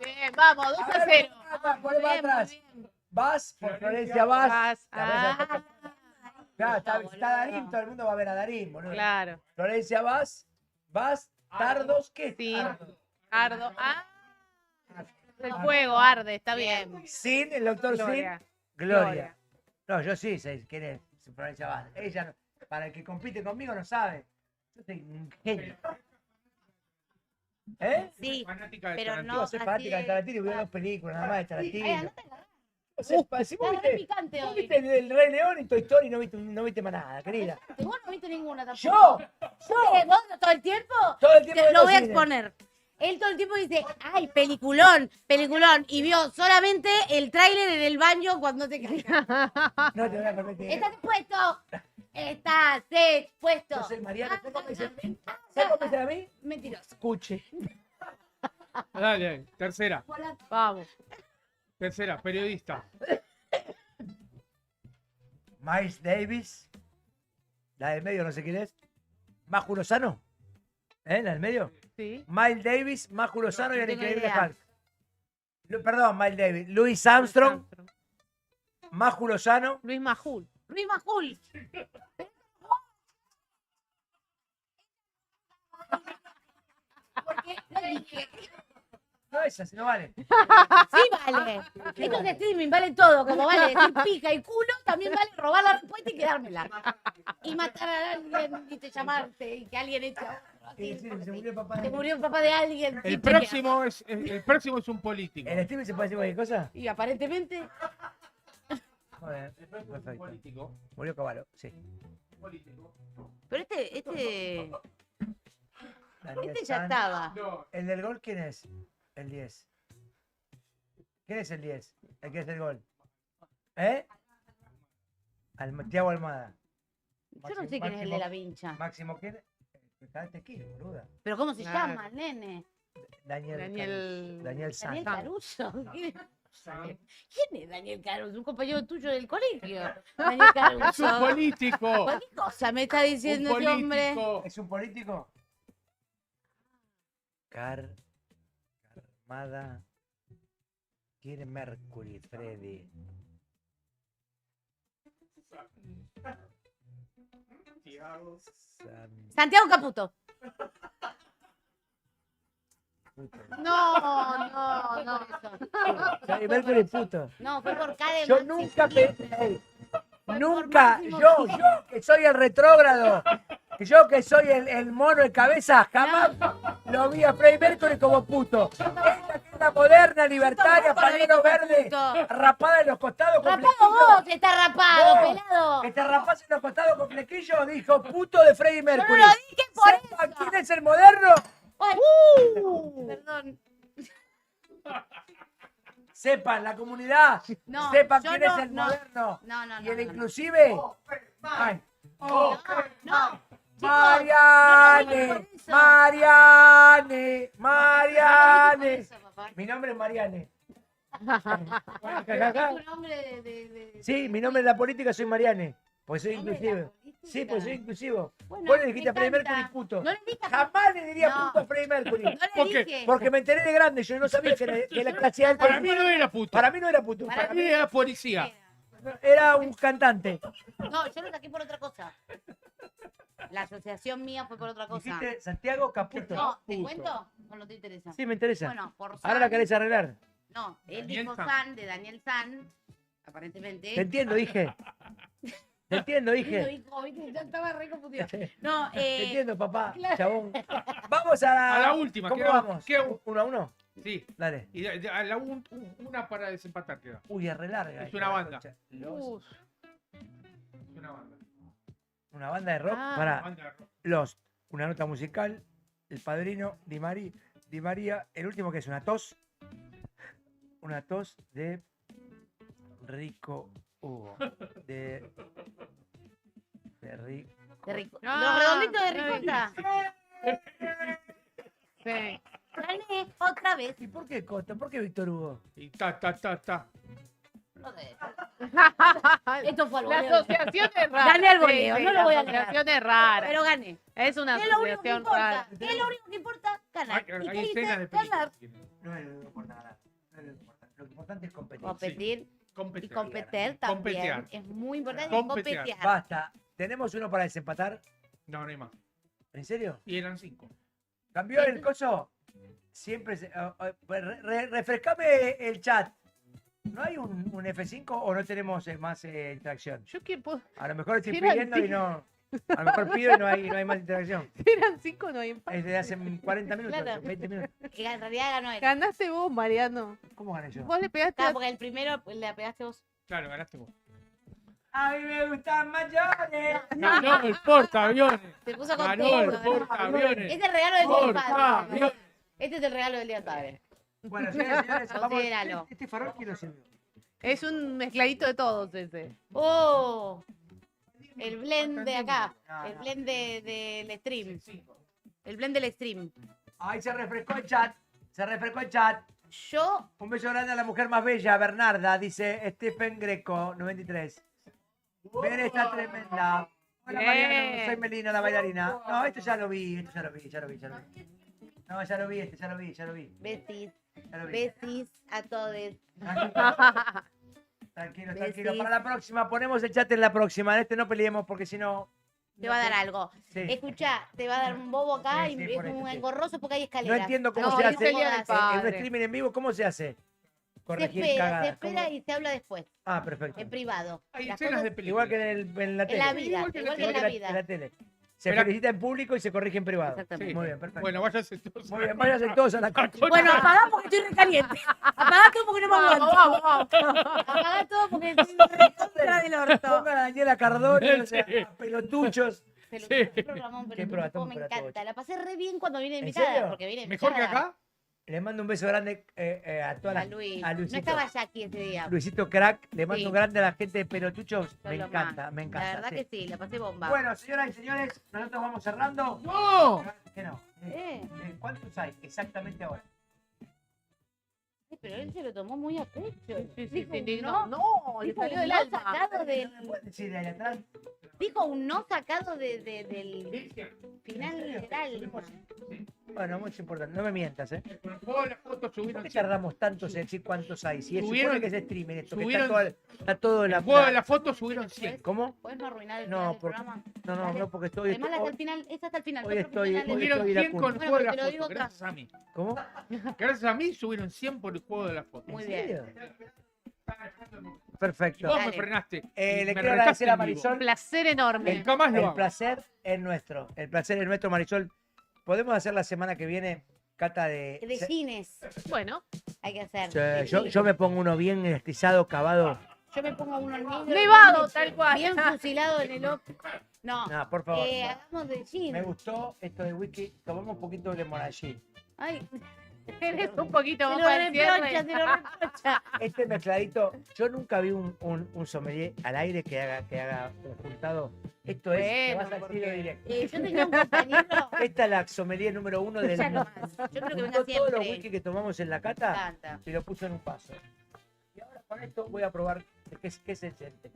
Bien, vamos, 2 a 0. ¿Cuál va Bien, atrás? muy bien. Vas, por Florencia Vas. Vas. Claro, está boludo. Darín, todo el mundo va a ver a Darín, boludo. Claro. Florencia Vas, Tardos, ¿qué? Sí. Tardos. Ardo. Ah. El fuego arde, está bien. Sin, el doctor Gloria. Sin, Gloria. No, yo sí sé quién es Florencia Vas. Ella, no- para el que compite conmigo, no sabe. Yo soy un genio. ¿Eh? Sí, Fanática de pero Tarantino. no. Yo soy así fanática de es. Tarantino y veo dos películas nada más de Ay, Tarantino. andate a cagar. O sea, si vos Está re viste, picante vos hoy. viste el Rey León y Toy Story no viste más nada, querida. Vos no viste ninguna tampoco. Yo, ¿Vos todo el tiempo? todo el tiempo Te lo viendo voy a cine. exponer. Él todo el tiempo dice, ay, peliculón. Y vio solamente el tráiler en el baño cuando te cae. No te voy a permitir. ¿Estás expuesto? Estás expuesto. Yo soy Mariano. ¿Sabes cómo me dicen a mí? ¿Sabes cómo me dicen a mí? Mentiroso. Escuche. Dale, tercera. Vamos. Tercera, periodista. Miles Davis. La del medio, no sé quién es. Maju Lozano. ¿Eh? La del medio. Sí. Miles Davis, Maju Lozano y el tengo increíble idea. Hulk. Perdón, Miles Davis. Louis Armstrong, Maju Lozano. Luis Majul. Luis Majul. Porque lo dije. No, esa, si no vale. Sí vale. Esto es streaming, vale todo. Como vale decir pija y culo, también vale robar la respuesta y quedármela. Y matar a alguien y te llamarte y que alguien eche a otro, así. Sí, se murió el papá. Se murió el papá de alguien. El sin chequear. próximo es un político. ¿En streaming se puede decir cualquier cosa? Y aparentemente. Joder, perfecto. Político. Murió Caballo, sí. Pero este Daniel ya San. estaba. No, ¿El del gol quién es? El 10. ¿Quién es el 10? El que es el gol. ¿Eh? Tiago Almada. Yo no sé quién es el de la vincha. Máximo, ¿quién? Está tequila, boluda. Pero ¿cómo se Claro. llama, nene? Daniel. Daniel- Daniel San. Daniel Caruso. ¿Quién es Daniel Caruso? Un compañero tuyo del colegio. Daniel Caruso. Es un político. ¿Qué cosa me está diciendo Un ese hombre? político. ¿Es un político? Carmada quiere Mercury, Freddy. Santiago Caputo. No. Freddie Mercury, puto. No, fue por K de Yo Máximo. nunca pensé, nunca, Máximo yo Kirchner. que soy el retrógrado, yo que soy el mono, el cabeza, jamás lo vi a Freddie Mercury como puto. Esta que es la moderna, libertaria, pañuelo verde, Puto. rapada en los costados con Rapado flequillo. vos, está rapado, Vos, pelado. que te rapas en los costados con flequillo, dijo puto de Freddie Yo no Mercury. lo dije por ¿Sepan eso. quién es el moderno? Ay, Perdón. Sepan, la comunidad, No, sepan yo quién no, es el no. moderno. No. Y el no. inclusive. Ay. No. Chicos, Mariane, no, por eso. Mariane, Por Mariane. eso, papá. Mi nombre es Mariane. Es un nombre de- Sí, mi nombre en la política soy Mariane. Pues soy nombre de la inclusivo. política. Sí, pues soy inclusivo. Bueno, Vos le dijiste a me Freddie encanta. Mercury puto. No le dije. Jamás le diría No. puto a Freddie Mercury. No le ¿Por qué? dije. Porque me enteré de grande, yo no sabía que la clase alta. Para mí no era puto. Para mí no era puto. Para Para mí era policía. Era un cantante. No, yo lo saqué por otra cosa. La asociación mía fue por otra cosa. Dijiste Santiago Caputo. No, ¿te Puto. cuento? ¿O no te interesa? Sí, me interesa. Bueno, por Ahora la San- querés arreglar. No, él Daniel dijo San. San, de Daniel San, aparentemente. Te entiendo, dije. Te entiendo, Lo dije. dijo, viste, ya estaba re confundido. No, Te entiendo, papá, claro. chabón. Vamos a A la última, ¿Cómo queda- vamos? queda- 1-1. Sí. Dale. Y una para desempatar queda. Uy, es re larga. Es una banda. Los- Es una banda. una banda de rock. Ah. Para Banda de rock. Lost. Una nota musical. El Padrino, Di María. El último que es una tos. Una tos de Rico Hugo. De Rico. de Rico. Ah, Los redonditos de no ricota. Sí. Gané otra vez. ¿Y por qué Costa? ¿Por qué Víctor Hugo? Y ta. No sé. Esto fue algo. La asociación es rara. Gané el voleo, no lo voy a La negar. asociación es rara. Pero gané. Es una ¿Qué es lo único que asociación importa? rara. ¿Qué es lo único que importa? Ganar. ¿Y Hay qué escenas de dice? Ganar. películas. No es lo que importa ganar. No es lo que importa. Lo importante es competir. Competir y Competir. competir también. Competear. Es muy importante Competear. competear. Basta. ¿Tenemos uno para desempatar? No, no hay más. ¿En serio? Y eran 5. ¿Cambió el coso? Siempre refrescame el chat. ¿No hay un F5 o no tenemos más interacción? Yo que puedo. A lo mejor estoy Eran pidiendo y cinco. no. A lo mejor pido y no hay más interacción. Eran 5, no hay empate. Es de hace 40 minutos, Claro. 20 minutos. Y en realidad ganó él. Ganaste vos, Mariano. ¿Cómo gané yo? Vos le pegaste Claro, a... porque el primero le pegaste vos. Claro, ganaste vos. A mí me gustan mayores. Ganó el portaaviones. Se puso Ganó contento. el portaaviones. Este es el regalo del día del padre. Portaaviones. Este es el regalo del día del padre. Bueno, señores, vamos. Considéralo. Este farol quién lo sirvió. Es un mezcladito de todos ese. ¡Oh! El blend de acá. No, El no. blend del stream. El blend del stream. Ay, se refrescó el chat. Se refrescó el chat. Yo, Un beso grande a la mujer más bella, Bernarda, dice Stephen Greco, 93. Bere está tremenda. Hola Bien. Mariano, soy Melina, la bailarina. No, esto ya lo vi. No, ya lo vi. besis. Ya lo vi. Besis a todos. Tranquilo. Besis. Para la próxima, ponemos el chat en la próxima. En este no peleemos porque si no. Te va a dar algo. Sí. Escucha, te va a dar un bobo acá Sí, sí, y es por eso, un sí. engorroso porque hay No escaleras. entiendo cómo No, se es hace el día del en un padre. streaming en vivo. ¿Cómo se hace? Se Corregir espera, cagadas. ¿Cómo? y se habla después, Ah, perfecto. en privado. Hay Las escenas cosas- de películas. Igual que en la en tele. la vida, Igual que igual que Igual en la en la vida. tele. Se Pero- felicita en público y se corrige en privado. Exactamente. Sí. Muy bien, perfecto. Bueno, váyase todos. Muy bien, váyanse todos a la concha. Bueno, apagá porque estoy recaliente. Apagá todo porque no me aguanto. Vamos. Apagá todo porque estoy recontra del orto. Pongan a Daniela Cardone, o sea, Sí. a pelotuchos. Pelotudo, Sí. qué programón, Qué pelotudo, programón me para encanta. todos. La pasé re bien cuando vine ¿En invitada. serio? Porque vine ¿Mejor que invitada. acá? Le mando un beso grande a toda A la Luis. a No Luisito. estaba Jackie ese día. Luisito Crack, le mando Sí. un grande a la gente de Pelotuchos. Son Me los encanta, más. me encanta. La verdad sí. que sí, la pasé bomba. Bueno, señoras y señores, nosotros vamos cerrando. ¡No! ¿Qué no? Eh, ¿Cuántos hay exactamente ahora? pero pero él se lo tomó muy a pecho. Sí, Dijo se un indignó. No, le dijo salió un del no alma. sacado del... ¿Puedes decir de ahí atrás? Dijo un no sacado del final del alma. Bueno, mucho importante. No me mientas, ¿eh? Con el juego de las fotos ¿Por subieron qué 100. tardamos tanto en decir cuántos hay? Si es supone Subieron- que es streaming esto, que subieron- está todo El la... juego de las fotos subieron 100. ¿Cómo? ¿Puedes no arruinar el No, final del porque- programa? No, no, Dale. no, porque estoy... Además, hasta el final, es hasta el final. hoy son estoy- profesionales. hoy Subieron estoy 100 con el Bueno, juego de pero las te lo digo fotos. Gracias a mí. ¿Cómo? Gracias a mí subieron 100 por el juego de las fotos. Muy ¿En bien. serio? Y Perfecto. vos me Dale. frenaste. Le Me quiero retaste agradecer a en vivo. Un Marisol. placer enorme. Nunca más lo El hago. placer es nuestro. El placer es nuestro, Marisol. ¿Podemos hacer la semana que viene cata De de... cines Bueno, hay que hacer. Sí, de yo cines. me pongo uno bien estrizado, cavado. Yo me pongo uno negro. nevado, bien- tal cual. Bien fusilado en el ojo. No, No, por favor. hagamos de Me cine. gustó esto de whisky. Tomamos un poquito de limonaggi. Ay, eres un poquito se más lo para el reprocha, cierre. se lo reprocha. Este mezcladito, yo nunca vi un sommelier al aire que haga un juntado. Esto es, te Bueno, vas al porque- tiro directo. Yo tenía un compañero. Esta es la sommelier número 1 del Escucha mundo. nomás, yo creo que Juntó venga todos los siempre. whisky que tomamos en la Me cata encanta. y lo puso en un paso. Y ahora con esto voy a probar qué se siente.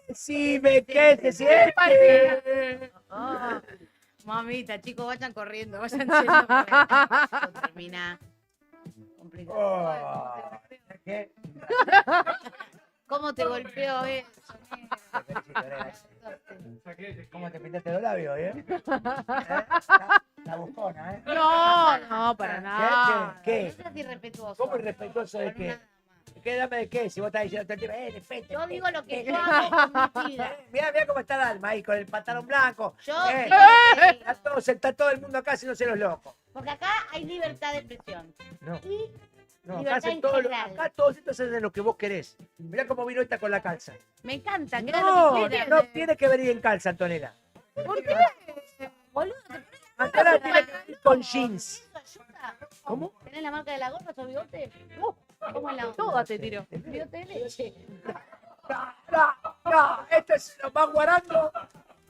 Decime qué se siente. Ah, mamita, chicos, vayan corriendo, vayan yendo. Esto termina complicado. Oh, ¿qué? ¿Cómo te golpeó eso? ¿Cómo te pintaste los labios, eh? La buscona, ¿eh? No, no, para nada. ¿Qué? No seas irrespetuoso. ¿Cómo irrespetuoso de Con qué? una dama. ¿Qué dame de qué? Si vos estás diciendo todo el tiempo, respeto. Yo digo lo que yo hago con mi vida. Mirá, mirá cómo está Dalma ahí con el pantalón blanco. Yo Eh, digo lo que- está todo el mundo acá haciéndose los locos. porque acá hay libertad de expresión. No, Y no, acá, libertad hacen todo lo, integral. acá todos estos hacen lo que vos querés. Mirá cómo vino esta con la calza. me encanta, que haga No, lo que quiera. no tiene que venir en calza, Antonella. ¿Por qué? Boludo, te pones Antonella tiene que venir con jeans. ¿eso ayuda? ¿Cómo? ¿Tenés la marca de la gorra, sos bigote? ¿Cómo es la onda? Toda te tiró. Bigote de leche. No, esto es lo más guarando.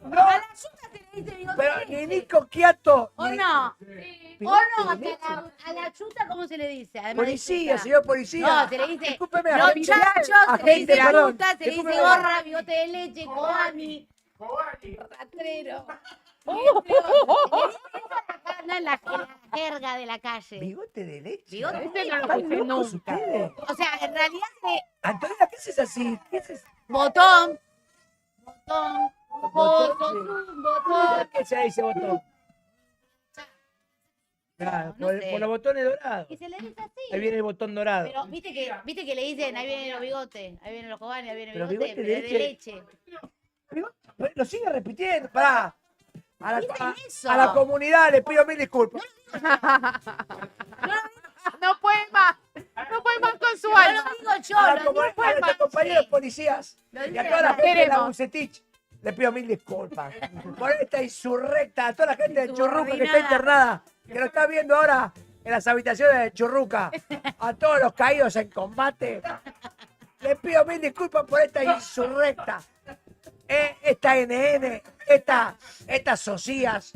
A la yuta se le dice bigote Pero de ni leche. Nico Quiato. ¿O ni- no? ¿O Bigote no? de Que a la yuta, ¿cómo se le dice? Además de Policía, yuta. señor policía. No, se le dice Discúlpeme, los agente- chachos, se le agente, dice perdón. yuta, se le dice Discúlpeme. gorra, bigote de leche, coani, ratrero. En la jerga de la calle. Bigote de leche. Bigote Este no lo ¿Están escuché locos nunca. ustedes? O sea, en realidad Antonella, ¿qué haces así? ¿Qué haces? botón, botón, Botón, vos sos sí. un botón. ¿Qué se dice botón? Claro, No por, sé. por los botones dorados. Y se le dice así. Ahí viene el botón dorado. Pero viste que le dicen, ahí vienen los bigotes, ahí vienen los cobanes, ahí viene el Pero bigote, bigote pero de es de leche. Lo sigue repitiendo. Pará. A la, Dicen a- eso. a la comunidad le pido mil disculpas. No puede más. No puede más con su No alma. lo digo yo, A, lo la digo comu- a nuestros compañeros policías Lo y a dice toda la la- gente de la Queremos. Bucetich le pido mil disculpas. Por esta insurrecta, a toda la gente de Churruca que está Insubordinada. internada, que lo está viendo ahora en las habitaciones de Churruca, a todos los caídos en combate. Le pido mil disculpas por esta insurrecta. Esta NN, estas socias,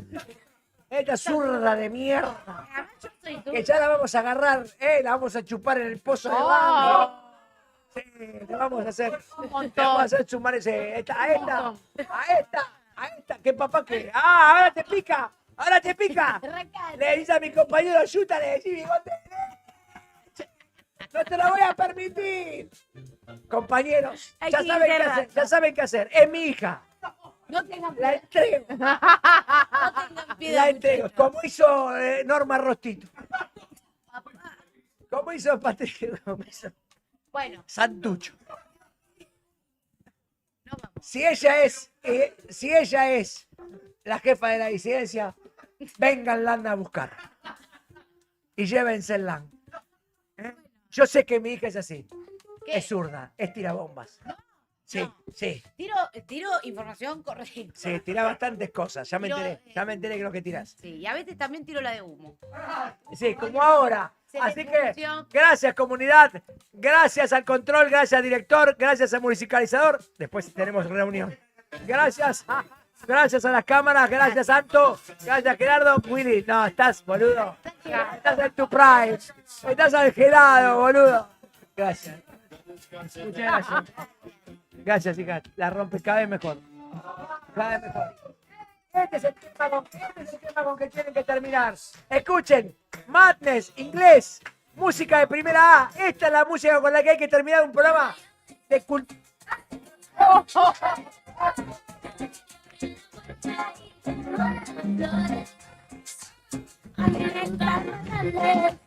esta zurda de mierda, Además, yo soy tú. que ya la vamos a agarrar, la vamos a chupar en el pozo de Oh. banco. Sí, le vamos a hacer, Un le vamos a montón. hacer sumar a esta, que papá que, ahora te pica, Arrancate. le dice a mi compañero Yuta, le decís bigote de leche. No te lo voy a permitir. Compañeros, Hay ya que saben qué internar. hacer, ya saben qué hacer. Es mi hija. No tengan La piedad, entrego, no tengan piedad. la entrego. muchachos. Como hizo Norma Rostito. Como hizo Patricia, como hizo Bueno, Santucho. no vamos. Si ella es la jefa de la disidencia, vénganla a buscar. Y llévensela. Yo sé que mi hija es así. ¿Qué? Es zurda, es tirabombas. Sí, No. sí, Tiro información correcta. sí, tira bastantes cosas. Ya me Tiro, enteré, ya me enteré que es lo que tirás. Sí, y a veces también tiro la de humo. Sí, como ahora. Se Así le que, función. gracias comunidad, gracias al control, gracias director, gracias al musicalizador. Después tenemos reunión. Gracias Gracias a las cámaras, gracias Santo, gracias Gerardo. Willy, no, estás, boludo. Estás en tu prime. Estás algelado, boludo. Gracias. Muchas gracias. Gracias, hija. La rompe cada vez mejor. Cada vez mejor. Este es el tema con que tienen que terminar. Escuchen, Madness, inglés, música de primera A. Esta es la música con la que hay que terminar un programa de cultura. A mí me encanta